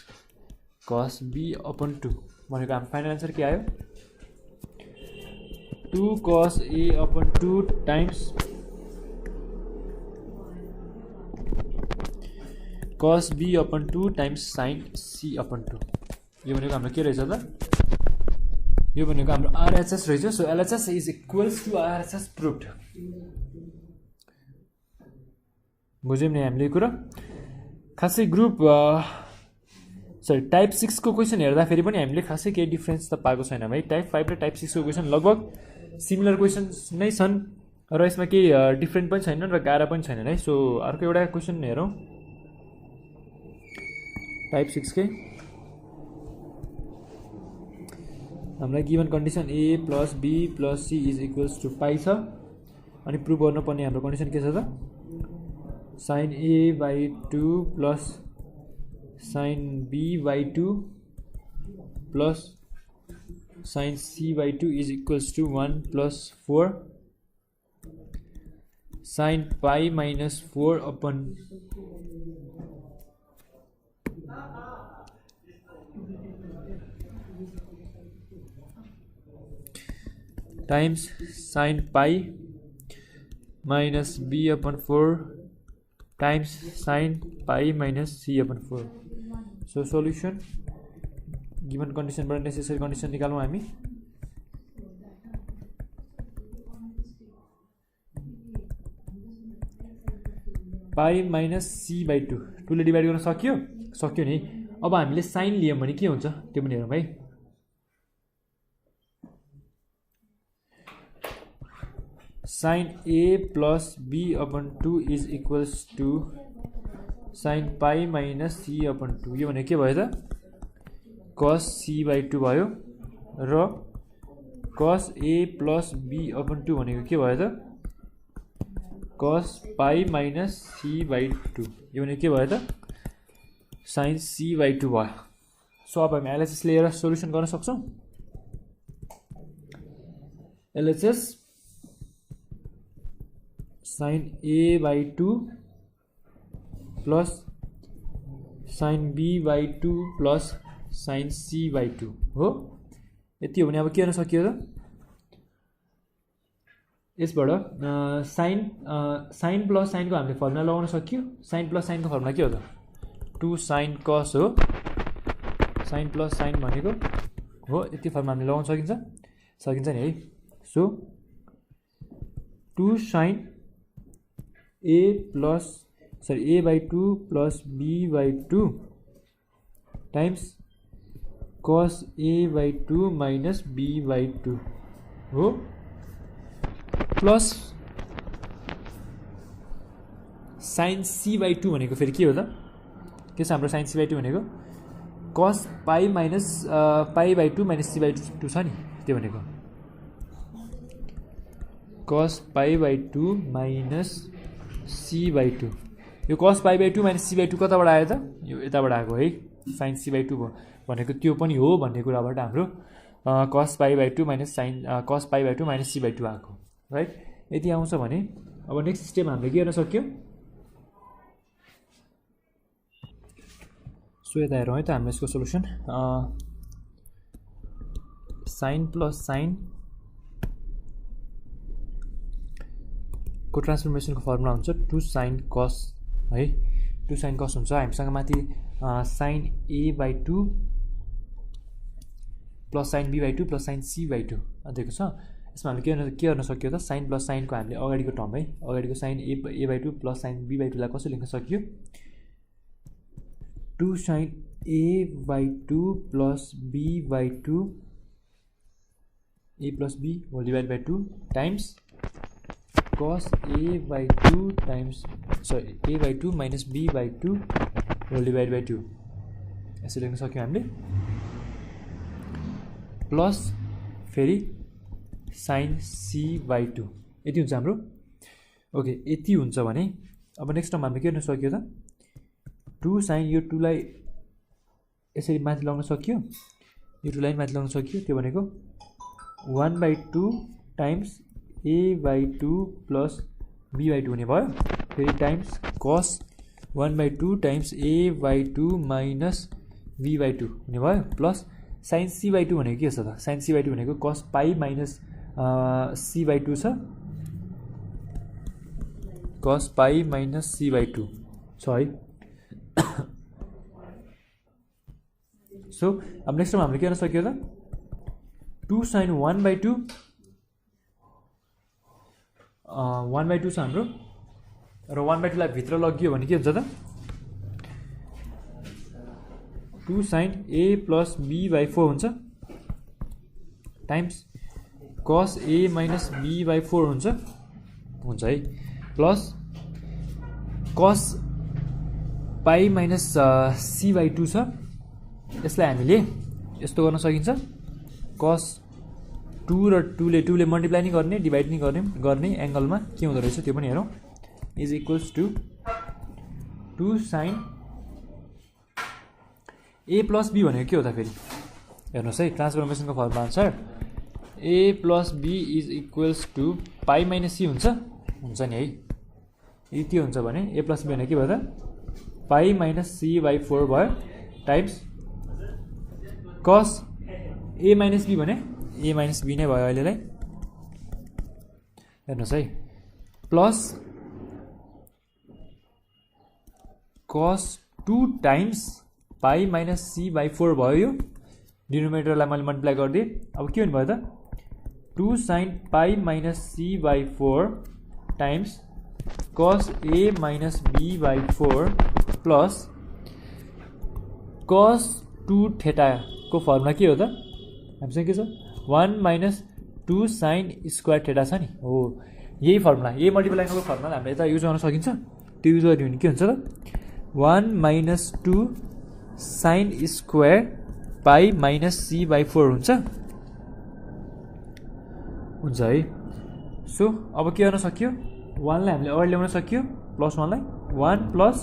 cos b upon 2 भनेको हाम्रो फाइनल आन्सर के आयो 2 cos a upon 2 times cos b upon 2 times sin c upon 2, यो भनेको हाम्रो के रहेछ त यो भनेको हाम्रो RHS रहेछ। So LHS is equals to RHS proved, बुझ्यौँ नि हामीले यो कुरा। खासै ग्रुप टाइप 6 को क्वेसन हेर्दाखेरि पनि हामीले खासै केही डिफरेन्स त पाएको छैन भाइ, टाइप 5 र टाइप 6 को क्वेसन लगभग सिमिलर क्वेसन्स नै छन् र यसमा केही डिफरेन्ट पनि छैनन् र गाह्रो पनि छैनन् है। सो अर्को एउटा क्वेसन हेरौँ टाइप 6 कै, हामीलाई given condition a plus b plus c is equals to पाई छ, अनि प्रुभ गर्नुपर्ने हाम्रो कन्डिसन के छ त sin a by 2 plus sin b by 2 plus sin c by 2 is equals to 1 plus 4 sin pi minus 4 upon times sin pi minus b upon 4 times sin pi minus c upon 4. So solution given condition बाट necessary condition निकालौं हामी। pi minus c by 2 2 ले डिवाइड गर्न सक्यो नि। अब हामीले sin लियौं भने के हुन्छ त्यो पनि हेरौं है। sin a plus b upon 2 is equals to sin pi minus c upon 2, यो भने के भयो त cos c by 2 भयो र cos a plus b upon 2 भनेको के भयो त cos pi minus c by 2, यो भने के भयो त sin c by 2 भयो। सो अब हामी एनालाइसिस लिएर सोलुसन गर्न सक्छौं। LHS sin A by 2 plus sin B by 2 plus sin C by 2 हो। यति हो भने अब के गर्न सकियो त यसबाट साइन प्लस साइनको हामीले फर्मुला लगाउन सक्यो। साइन प्लस साइनको फर्मुला के हो त 2 sin cos हो। साइन प्लस साइन भनेको हो यति फर्मुला हामीले लगाउन सकिन्छ नि है। So 2 sin A by 2 plus B by 2 times cos A by 2 minus B by 2 हो प्लस sin C by 2 भनेको फेरि के हो त के छ हाम्रो sin C by 2 भनेको cos pi minus pi by 2 minus C by 2 छ नि त्यो भनेको cos pi by 2 minus C by 2 यो cos pi by 2 minus C by 2 कताबाट आयो त यो यताबाट आएको है sin C by 2 भनेको त्यो पनि हो भन्ने कुराबाट हाम्रो cos pi by 2 minus cos pi by 2 minus C by 2 आएको राइट। यति आउँछ भने अब नेक्स्ट स्टेप हामीले के गर्न सक्यो सो यता हेरौँ है त हामीले यसको सोलुसन साइन प्लस साइन को ट्रान्सफर्मेसनको फर्मुला हुन्छ 2 sin cos है 2 sin cos हुन्छ हामीसँग माथि sin A by 2 plus sin B by 2 plus sin C by 2 दिएको छ। यसमा हामीले के गर्न सक्यो त साइन प्लस साइनको हामीले अगाडिको टर्म है अगाडिको sin A by 2 plus sin B by 2 लाई कसरी लेख्न सकियो 2 sin A by 2 plus B by 2 A plus B whole divided by 2 times cos A by 2 times A by 2 minus B by 2 whole divided by 2 यसरी लेख्न सक्यौँ हामीले प्लस फेरि sin C by 2 यति हुन्छ हाम्रो ओके। यति हुन्छ भने अब नेक्स्ट टर्म हामीले के गर्न सक्यो त 2 sin यो 2 लाई यसरी माथि लगाउन सक्यो यो 2 लाई माथि लगाउन सक्यो त्यो भनेको 1/2 times A by 2 plus B by 2 हुने भयो फेरि times cos 1/2 times A by 2 minus B by 2 हुने भयो प्लस sin C by 2 भनेको के छ त sin C by 2 भनेको cos pi minus C by 2 छ cos pi minus C by 2 छ है। सो अब नेक्स्ट टाइम हामीले के गर्न सक्यो त 2 sin 1/2 1/2 छ हाम्रो र 1/2 लाई भित्र लगियो भने के हुन्छ त 2 sin A plus B by 4 हुन्छ times cos A minus B by 4 हुन्छ है plus cos pi minus C by 2 छ यसलाई हामीले यस्तो गर्न सकिन्छ cos 2 र 2 ले मल्टिप्लाई नि गर्ने डिभाइड नि गर्ने एंगलमा के हुँदो रहेछ त्यो पनि हेरौँ is equals to 2 sin A plus B भनेको के हो त फेरि हेर्नुहोस् है ट्रान्सफर्मेसनको फर्मुला अनुसार A plus B is equals to pie minus C हुन्छ नि है यति हुन्छ भने A plus B भनेको के भयो त पाई माइनस C by 4 भयो times cos A minus B भने A minus B नै भयो अहिलेलाई हेर्नुहोस् है plus cos 2 times pie minus C by 4 भयो यो डिनोमिनेटरलाई मैले मल्टिप्लाई गरिदिएँ अब के हुने भयो त 2 sin pi minus C by 4 times cos A minus B by 4 plus cos 2 theta को फर्मुला के हो त हामीसँग के छ 1 minus 2 sin स्क्वायर थीटा छ नि हो यही फर्मुला यही मल्टिप्लाइङको फर्मुला हामीले यता युज गर्न सकिन्छ त्यो युज गरिदियो भने के हुन्छ त 1 minus 2 sin square pi minus C by 4 हुन्छ है। सो अब के गर्न सक्यो 1 लाई हामीले अगाडि ल्याउन सक्यो प्लस 1 लाई 1 plus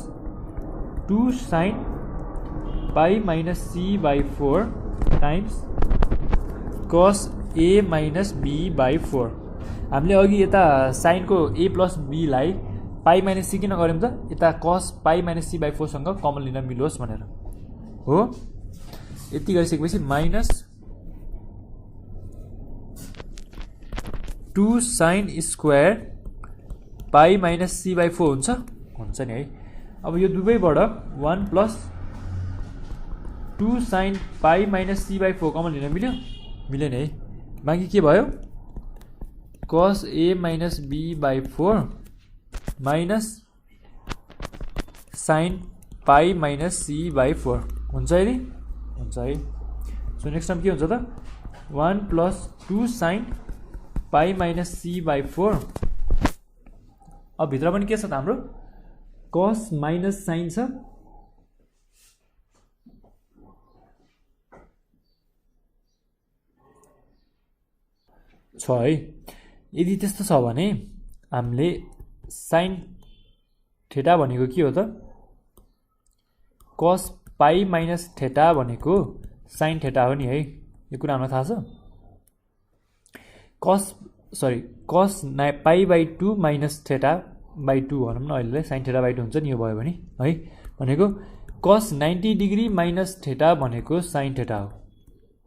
2 sin pi minus C by 4 times cos A minus B by 4। हामीले अघि यता साइनको ए प्लस बीलाई पाई माइनस सी किन गऱ्यौँ त, यता कस पाई माइनस सी बाई 4 सँग कमन लिन मिलोस् भनेर हो। यति गरिसकेपछि minus 2 sine square pi minus C by 4 हुन्छ नि है। अब यो दुवैबाट 1 plus 2 sine pi minus C by 4 common लिन मिल्यो, मिलेन है। बाँकी के भयो, cos A minus B by 4 minus sine pi minus C by 4 हुन्छ है, हुन्छ है। सो नेक्स्ट टाइम के हुन्छ त, 1 plus 2 sine pi minus C by 4। अब भित्र पनि के छ त हाम्रो, कस माइनस साइन छ है। यदि त्यस्तो छ भने हामीले साइन थेटा भनेको के हो त, कस पाई माइनस थेटा भनेको साइन थेटा हो नि है। यो कुरा हामीलाई थाहा छ। कस pi by 2 minus theta by 2 भनौँ न अहिले, साइन थेटा बाई 2 हुन्छ नि यो भयो भने है। भनेको कस 90 डिग्री माइनस थेटा भनेको साइन थेटा हो,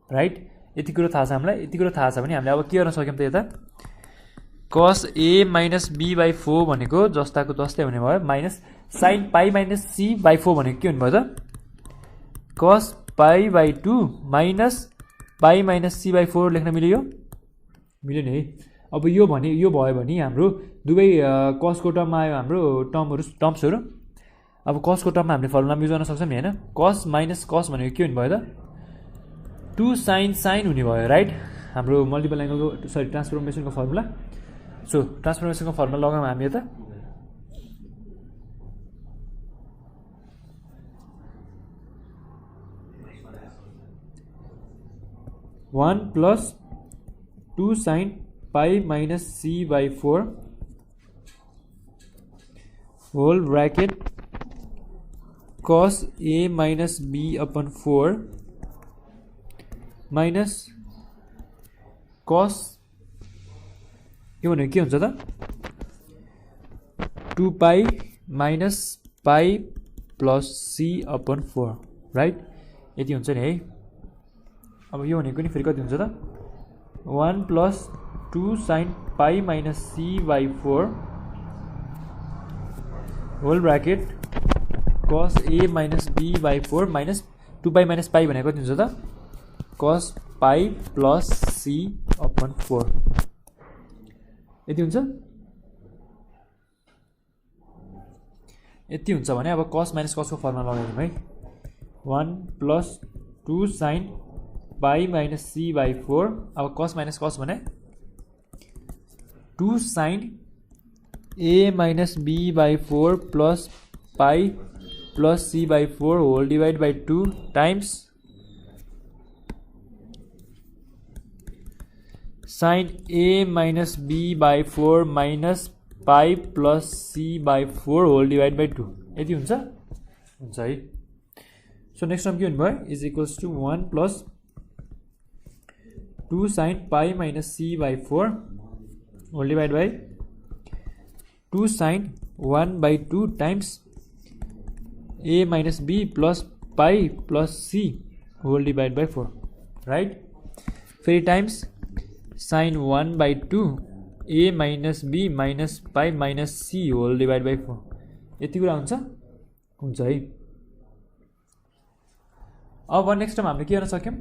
राइट। यति कुरो थाहा छ हामीलाई। यति कुरो थाहा छ भने हामीले अब के गर्न सक्यौँ त, यता कस ए माइनस बी बाई 4 भनेको जस्ताको जस्तै हुने भयो, minus sine pi minus C by 4 भनेको के हुने भयो त, cos pi by 2 minus pi minus C by 4 लेख्न मिल्यो, मिल्यो नि है। अब यो भयो भने हाम्रो दुवै कसको टर्ममा आयो हाम्रो टर्म्सहरू। अब कसको टर्ममा हामीले फर्मुला युज गर्न सक्छौँ नि होइन। कस माइनस कस भनेको के हुने भयो त, 2 साइन साइन हुने भयो, राइट। हाम्रो मल्टिपल एङ्गलको ट्रान्सफर्मेसनको फर्मुला। सो ट्रान्सफर्मेसनको फर्मुला लगाउँ हामी यता, one plus 2 sine pi minus C by 4 whole bracket cos A minus B upon 4 minus cos के हुन्छ त, 2 पाई minus pi plus C upon 4, right. यति हुन्छ नि है। अब यो भनेको नि फेरि कति हुन्छ त, 1 plus 2 sine pi minus C by 4 whole bracket cos A minus B by 4 minus 2 pie minus pi भनेको कति हुन्छ त, कस पाई प्लस सी अपन 4। यति हुन्छ। यति हुन्छ भने अब कस माइनस कसको फर्मुला लगाइदिउँ है। 1 plus 2 sine pi minus C by 4। अब कस माइनस कस भने 2 sine A minus B by 4 plus pi plus C by 4 whole divide by 2 times sine A minus B by 4 minus pi plus C by 4 whole divide by 2। यति हुन्छ, हुन्छ है। सो नेक्स्ट टर्म के हुने भयो, is equals to 1 plus 2 sine pi minus C by 4 whole divide by 2 sine 1 by 2 times A minus B plus pi plus C whole divide by 4, right. फेरि times sine 1 by 2 A minus B minus pi minus C whole divide by 4। यति कुरा हुन्छ, हुन्छ है। अब नेक्स्ट टाइम हामीले के गर्न सक्यौँ,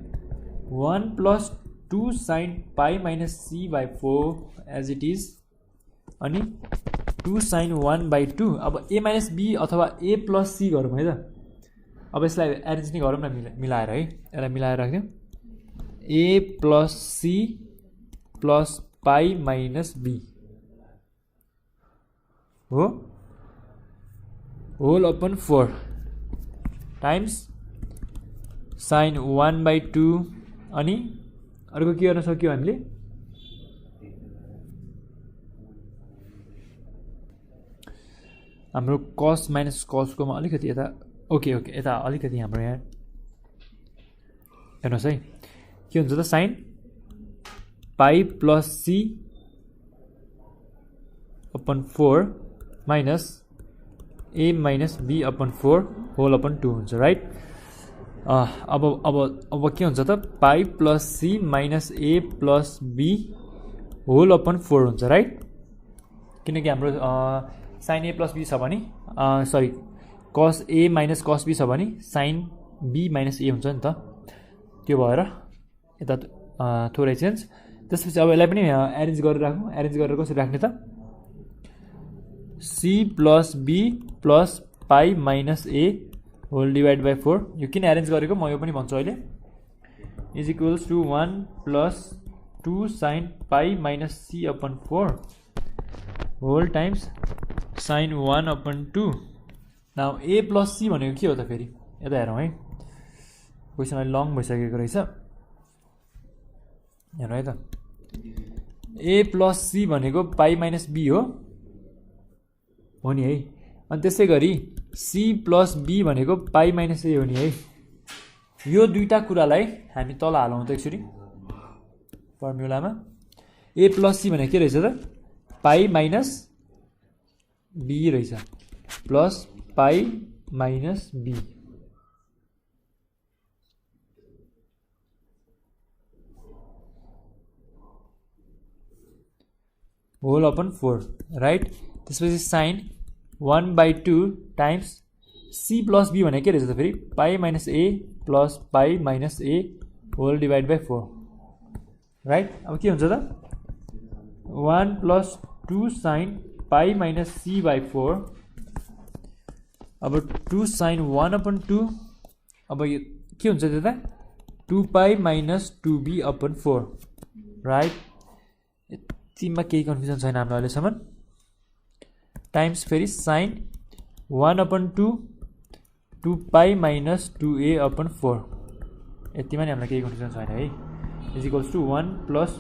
1 plus 2 sine pi minus C by 4 as it is, अनि 2 साइन 1 बाई 2। अब ए माइनस बी अथवा ए प्लस सी गरौँ है त। अब यसलाई एरेन्ज नै गरौँ न मिलाएर है, यसलाई मिलाएर राख्यौँ। A plus C plus pi minus B हो whole upon 4 times sine 1 by 2। अनि अर्को के गर्न सक्यो हामीले, हाम्रो कस माइनस कसकोमा अलिकति यता ओके यता अलिकति हाम्रो यहाँ हेर्नुहोस् है के हुन्छ त, sine pi plus C upon 4 minus A minus B upon 4 whole upon 2 हुन्छ राइट। अब के हुन्छ त pi plus C minus A plus B whole upon 4 हुन्छ राइट, किनकि हाम्रो साइन ए प्लस बी छ भने सरी कस ए माइनस कस बी छ भने साइन बी माइनस ए हुन्छ नि त, त्यो भएर यता थोरै चेन्ज। त्यसपछि अब यसलाई पनि एरेन्ज गरेर राखौँ। एरेन्ज गरेर कसरी राख्ने त C plus B plus pi minus A whole divide by 4। यो किन एरेन्ज गरेको म यो पनि भन्छु अहिले। Is equals to 1 plus 2 sine pi minus C upon 4 whole times sine 1 upon 2। Now A plus C भनेको के हो त फेरि यता हेरौँ है, क्वेसन अहिले लङ भइसकेको रहेछ। हेरौँ है त, ए प्लस सी भनेको पाई माइनस बी हो नि है, अनि त्यसै गरी सी प्लस बी भनेको पाई माइनस ए हो नि है। यो दुईटा कुरालाई हामी तल हालौँ त एकचोटि फर्मुलामा। ए प्लस सी भनेको के रहेछ त पाई माइनस बी रहेछ plus pi minus B whole upon 4 right. त्यसपछि sine 1/2 times C plus B भनेको के रहेछ त फेरि pi minus A plus pi minus A whole divide by 4 right. अब के हुन्छ त 1 plus 2 sine pi minus C by 4। अब 2 साइन 1 अपन 2, अब यो के हुन्छ त्यो त 2 pi minus 2b upon 4 right. यतिमा केही कन्फ्युजन छैन हाम्रो अहिलेसम्म। टाइम्स फेरि साइन 1 अपन 2 2 पाई माइनस 2a अपन 4। यतिमा नि हामीलाई केही कन्फ्युजन छैन है। Is equals to 1 plus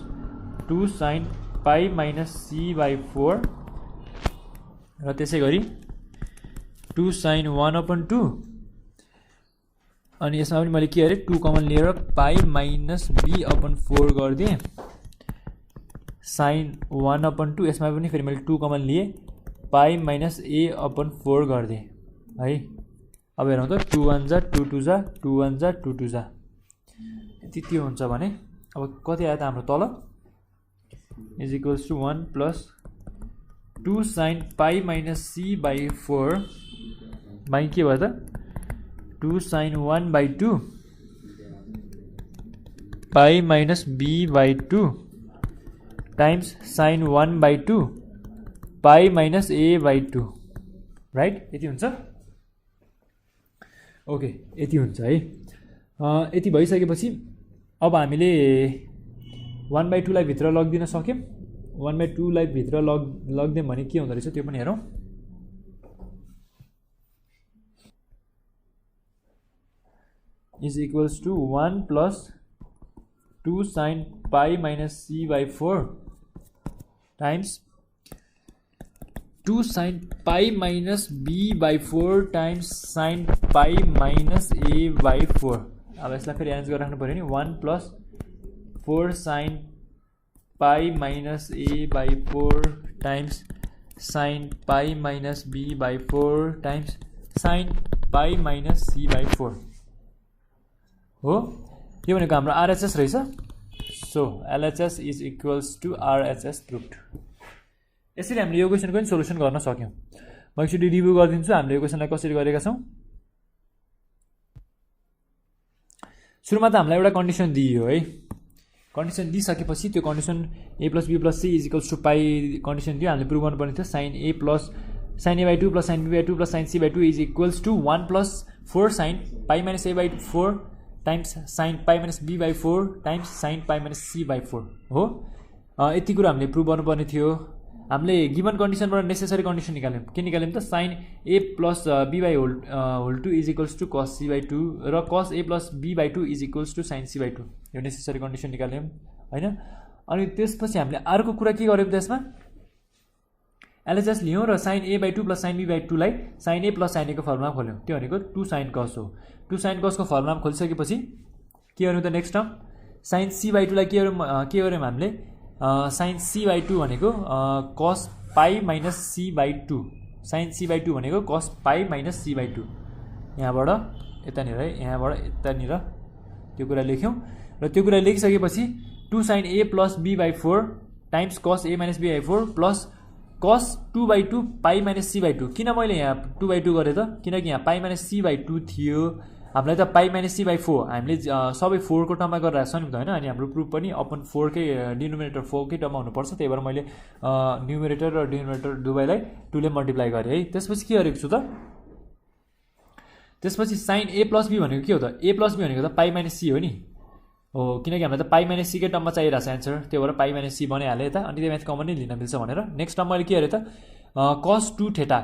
2 sine pi minus C by 4 र त्यसै गरी 2 साइन 1 अपन 2, अनि यसमा पनि मैले के अरे 2 कमन लिएर पाई माइनस बी अपन 4 गरिदिएँ साइन 1 अपन 2। यसमा पनि फेरि मैले 2 कमन लिएँ पाई माइनस ए अपन 4 गरिदिएँ है। अब हेरौँ त 2 1 जा 2 2 जा 2 1 जा 2 2 जा यति त्यो हुन्छ भने अब कति आयो त हाम्रो तल is equals to 1 plus 2 sine pi minus C by 4 बाई के भयो त 2 sine 1/2 pi minus B by 2 times sine 1/2 pi minus A by 2 right. यति हुन्छ ओके, यति हुन्छ है। यति भइसकेपछि अब हामीले 1/2 लाई भित्र लगिदिन सक्यौँ। 1/2 लाई भित्र लगिदियौँ भने के हुँदो रहेछ त्यो पनि हेरौँ। Is equals to 1 plus 2 sine pi minus C by 4 times 2 sine pi minus B by 4 times sine pi minus A by 4। अब यसलाई फेरि एरेन्ज गरेर राख्नु पऱ्यो नि 1 plus 4 sine pi minus A by 4 times sine pi minus B by 4 times sine pi minus C by 4 हो। यो भनेको हाम्रो आरएचएस रहेछ। So LHS is equals to RHS proved. यसरी हामीले यो क्वेसनको पनि सोल्युसन गर्न सक्यौँ। म एकचोटि रिभ्यू गरिदिन्छु हामीले यो क्वेसनलाई कसरी गरेका छौँ। सुरुमा त हामीलाई एउटा कन्डिसन दिइयो है। कन्डिसन दिइसकेपछि त्यो condition A plus B plus C is equals to pi condition दियो, हामीले प्रुभ गर्नुपर्ने थियो sine A plus sine A by 2 plus sine B by 2 plus sine C by 2 is equals to 1 plus 4 sine pi minus A by 4 times sine pi minus B by 4 times sine pi minus C by 4 हो। यति कुरा हामीले प्रुभ गर्नुपर्ने थियो। हामीले गिभन कन्डिसनबाट नेसेसरी कन्डिसन निकाल्यौँ। के निकाल्यौँ त sine A plus B by whole 2 is equals to cos C by 2 र cos A plus B by 2 is equals to sine C by 2 यो नेसेसरी कन्डिसन निकाल्यौँ होइन। अनि त्यसपछि हामीले अर्को कुरा के गर्यौँ त्यसमा एलएचएस लियौँ र sine A by 2 plus sine B by 2 लाई sine A plus sine A को फर्मुलामा खोल्यौँ। त्यो भनेको 2 साइन कस हो। 2 साइन कसको फर्मुलामा खोलिसकेपछि के गर्नु त नेक्स्ट टर्म साइन c/2 लाई के गर्यौं हामीले साइन c/2 भनेको cos pi minus c/2 sign c/2 भनेको cos पाई माइनस c/2 यहाँबाट यतानिर है यहाँबाट यतानिर त्यो कुरा लेख्यौं र त्यो कुरा लेखिसकेपछि 2 sin a plus b/4 times cos a minus b/4 plus cos 2/2 pi minus c/2 किन मैले यहाँ 2/2 गरे त किनकि यहाँ पाई माइनस c/2 थियो हामीलाई त पाई माइनस c/4 हामीले सबै 4 को टर्ममा गरेर राख्छौं नि त हैन अनि हाम्रो प्रुफ पनि अपन 4 कै डिनोमिनेटर 4 कै टर्ममा हुनुपर्छ त्यही भएर मैले न्युमरेटर र डिनोमिनेटर दुवैलाई 2 ले मल्टिप्लाई गरे है त्यसपछि के गरेको छु त त्यसपछि sin a plus b भनेको के हो त a plus b भनेको त पाई माइनस c हो नि हो किनकि हामीलाई त पाई माइनस c कै टर्ममा चाहिरहेछ आन्सर त्यही भएर पाई माइनस c बनाइहाले यता अनि त्यो म्याथ कमन नै लिन मिल्छ भनेर नेक्स्ट टर्म मैले के गरे त cos 2 थीटा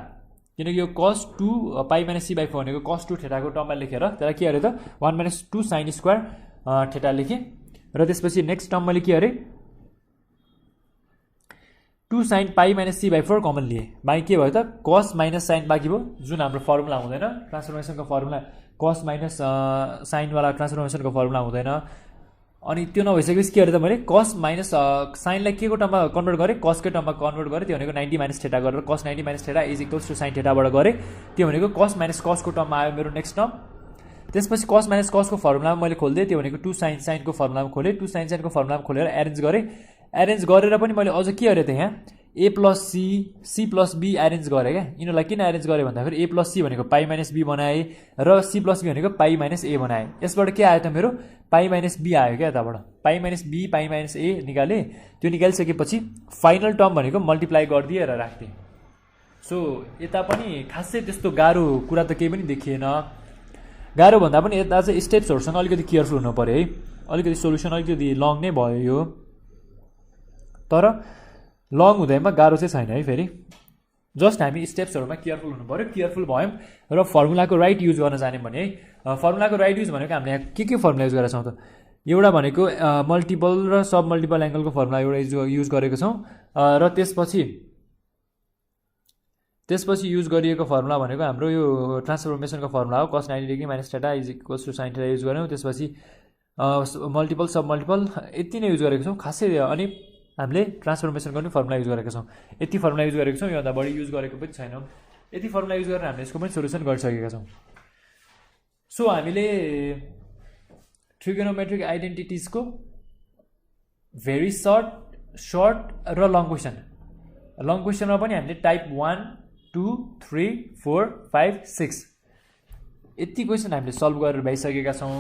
किनकि यो cos 2 पाई माइनस c/4 भनेको cos 2 थीटाको टर्ममा लेखेर त्यसलाई के गरे त 1 minus 2 sin स्क्वायर थीटा लेखे र त्यसपछि नेक्स्ट टर्म मैले के गरे 2 sin pi minus c/4 common लिए बाँकी के भयो त cos माइनस sin बाँकी भयो जुन हाम्रो फर्मुला हुँदैन ट्रान्सफर्मेसनको फर्मुला cos माइनस sin वाला ट्रान्सफर्मेसनको फर्मुला हुँदैन अनि त्यो नभइसकेपछि के गरे त मैले cos माइनस sin लाई के को टर्ममा कन्भर्ट गरे cos को टर्ममा कन्भर्ट गरे त्यो भनेको 90 माइनस थीटा गरेर cos 90 minus theta is equals to sin theta बाट गरे त्यो भनेको cos माइनस cos को टर्ममा आयो मेरो नेक्स्ट टर्म त्यसपछि cos माइनस cos को फर्मुलामा मैले खोल्दे त्यो भनेको 2 sin sin को फर्मुलामा खोले 2 sin sin को फर्मुलामा खोलेर एरेन्ज गरेर पनि मैले अझ के गरे त यहाँ a plus c plus b arrange गरे क्या यिनीलाई किन एरेन्ज गरे भन्दाखेरि a plus c भनेको पाई माइनस b बनाए र c plus b भनेको पाई माइनस a बनाए यसबाट के आयो त मेरो पाई माइनस b आयो क्या यताबाट pi minus b pi minus a निकाले त्यो निकालिसकेपछि फाइनल टर्म भनेको मल्टिप्लाई गरिदिएर राख्थे सो यता पनि खासै त्यस्तो गाह्रो कुरा त केही पनि देखिएन गाह्रो भन्दा पनि यता चाहिँ स्टेप्सहरुसँग अलिकति केयरफुल हुनु पर्यो है अलिकति सोलुसन अलिकति लङ नै भयो यो तर लङ हुँदैमा गाह्रो चाहिँ छैन है फेरि जस्ट हामी स्टेप्सहरुमा केयरफुल हुनु पर्यो केयरफुल भयौं र फर्मुलाको राइट युज गर्न जाने भने है फर्मुलाको राइट युज भनेको हामीले यहाँ के फर्मुला युज गरेका छौं त एउटा भनेको मल्टिपल र सब मल्टिपल एंगलको फर्मुला एउटा युज गरेको छौं र त्यसपछि युज गरिएको फर्मुला भनेको हाम्रो यो ट्रान्सफर्मेसनको फर्मुला हो cos 90 degree minus theta is equals to sin theta use गर्यौं त्यसपछि मल्टिपल सब मल्टिपल यति नै युज गरेको छौं खासै अनि हामीले ट्रान्सफर्मेसन गर्ने फर्मुला युज गरेका छौं यति फर्मुला युज गरेको छौं यो भन्दा बढी युज गरेको पनि छैनौं यति फर्मुला युज गरेर हामीले यसको पनि सोलुसन गरिसकेका छौं सो हामीले ट्रिगोनोमेट्रिक आइडेन्टिटीज को भेरी शॉर्ट र लङ क्वेशनमा पनि हामीले टाइप 1 2 3 4 5 6 यति क्वेशन हामीले सल्भ गरेर भइसकेका छौं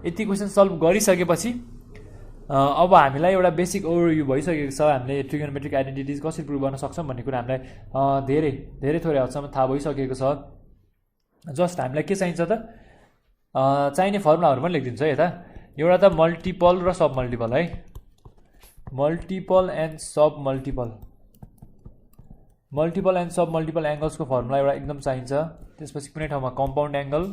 यति क्वेशन सल्भ गरिसकेपछि अब हामीलाई एउटा बेसिक ओभरभ्यू भइसकेको छ हामीले ट्रिगोनोमेट्रिक आइडेन्टिटीज कसरी प्रुभ गर्न सक्छौं भन्ने कुरा हामीलाई धेरै थोरै हदसम्म थाहा भइसकेको छ जस्ट हामीलाई के चाहिन्छ त चाहिने फर्मुलाहरु पनि लेखिदिन्छु है यता एउटा त मल्टिपल र सब मल्टिपल है मल्टिपल एन्ड सब मल्टिपल एंगल्सको फर्मुला एउटा एकदम चाहिन्छ त्यसपछि कुनै ठाउँमा कम्पाउन्ड एंगल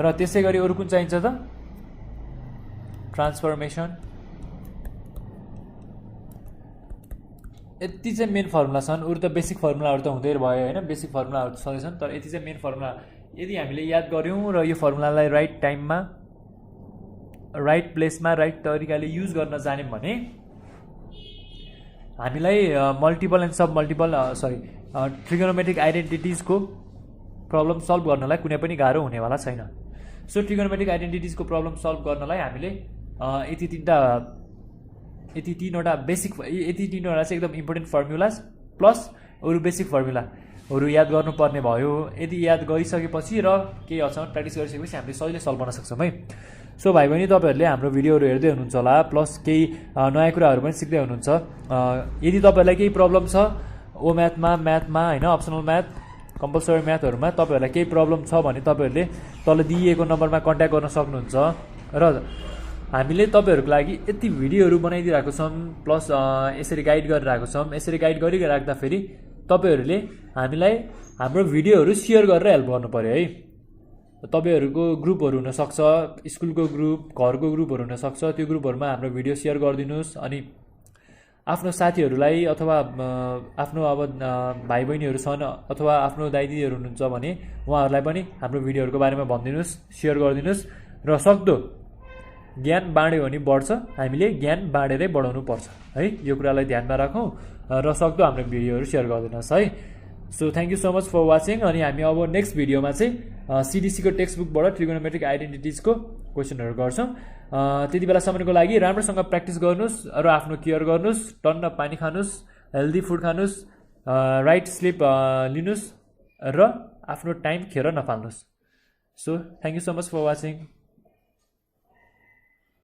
र त्यसैगरी अरु कुन चाहिन्छ त ट्रान्सफर्मेसन यति चाहिँ मेन फर्मुला छन् अरु त बेसिक फर्मुलाहरु त हुँदै भयो हैन बेसिक फर्मुलाहरु सधैं छन् तर यति चाहिँ मेन फर्मुला यदि हामीले याद गर्यौं र यो फर्मुलालाई राइट टाइममा राइट प्लेसमा राइट तरिकाले युज गर्न जान्यौं भने हामीलाई multiple and sub multiple trigonometric identities को प्रब्लम सल्भ गर्नलाई कुनै पनि गाह्रो हुनेवाला छैन सो ट्रिगोनोमेट्रिक आइडेन्टिटीज को प्रब्लम सल्भ गर्नलाई हामीले यति तीनवटा बेसिक यति तीनवटा चाहिँ एकदम इम्पोर्टेन्ट फर्मुलाज प्लस अरु बेसिक फर्मुलाहरु याद गर्नुपर्ने भयो यदि याद गरिसकेपछि र केही हदसम्म प्र्याक्टिस गरिसकेपछि हामीले सजिलै सल्भ गर्न सक्छौं है सो भाइ बहिनी तपाईहरुले हाम्रो भिडियोहरु हेर्दै हुनुहुन्छ होला प्लस केही नयाँ कुराहरु पनि सिक्दै हुनुहुन्छ यदि तपाईहरुलाई केही प्रब्लम छ ओ म्याथमा हैन अप्सनल म्याथ कम्पलसरी म्याथहरुमा तपाईहरुलाई केही प्रब्लम छ भने तपाईहरुले तल दिइएको नम्बरमा कन्ट्याक्ट गर्न सक्नुहुन्छ र हामीले तपाईहरुको लागि यति भिडियोहरु बनाइदिरहेको छौं प्लस यसरी गाइड गरिरहेको छौं यसरी गाइड गरिराख्दा फेरि तपाईहरुले हामीलाई हाम्रो भिडियोहरु शेयर गरेर हेल्प गर्नु पर्यो है तपाईहरुको ग्रुपहरु हुन सक्छ स्कुलको ग्रुप घरको ग्रुपहरु हुन सक्छ त्यो ग्रुपहरुमा हाम्रो भिडियो शेयर गरिदिनुस् अनि आफ्नो साथीहरूलाई अथवा आफ्नो अब भाइ बहिनीहरू छन् अथवा आफ्नो दाइदीहरू हुनुहुन्छ भने उहाँहरूलाई पनि हाम्रो भिडियोहरूको बारेमा भनिदिनुहोस्, सेयर गरिदिनुहोस् र सक्दो ज्ञान बाँड्यो भने बढ्छ, हामीले ज्ञान बाँडेरै बढाउनु पर्छ है। यो कुरालाई ध्यानमा राखौँ र सक्दो हाम्रो भिडियोहरू सेयर गरिदिनुहोस् है। So thank you so much for watching. अनि हामी अब नेक्स्ट भिडियोमा चाहिँ सिडिसीको टेक्स्ट बुकबाट ट्रिगोनोमेट्रिक आइडेन्टिटिजको क्वेसनहरू गर्छौँ। त्यति बेलासम्मको लागि राम्रोसँग प्र्याक्टिस गर्नुहोस् र आफ्नो केयर गर्नुहोस्, टन्न पानी खानुहोस्, हेल्दी फुड खानुहोस्, राइट स्लिप लिनुहोस् र आफ्नो टाइम खेर नफाल्नुहोस्। So thank you so much for watching.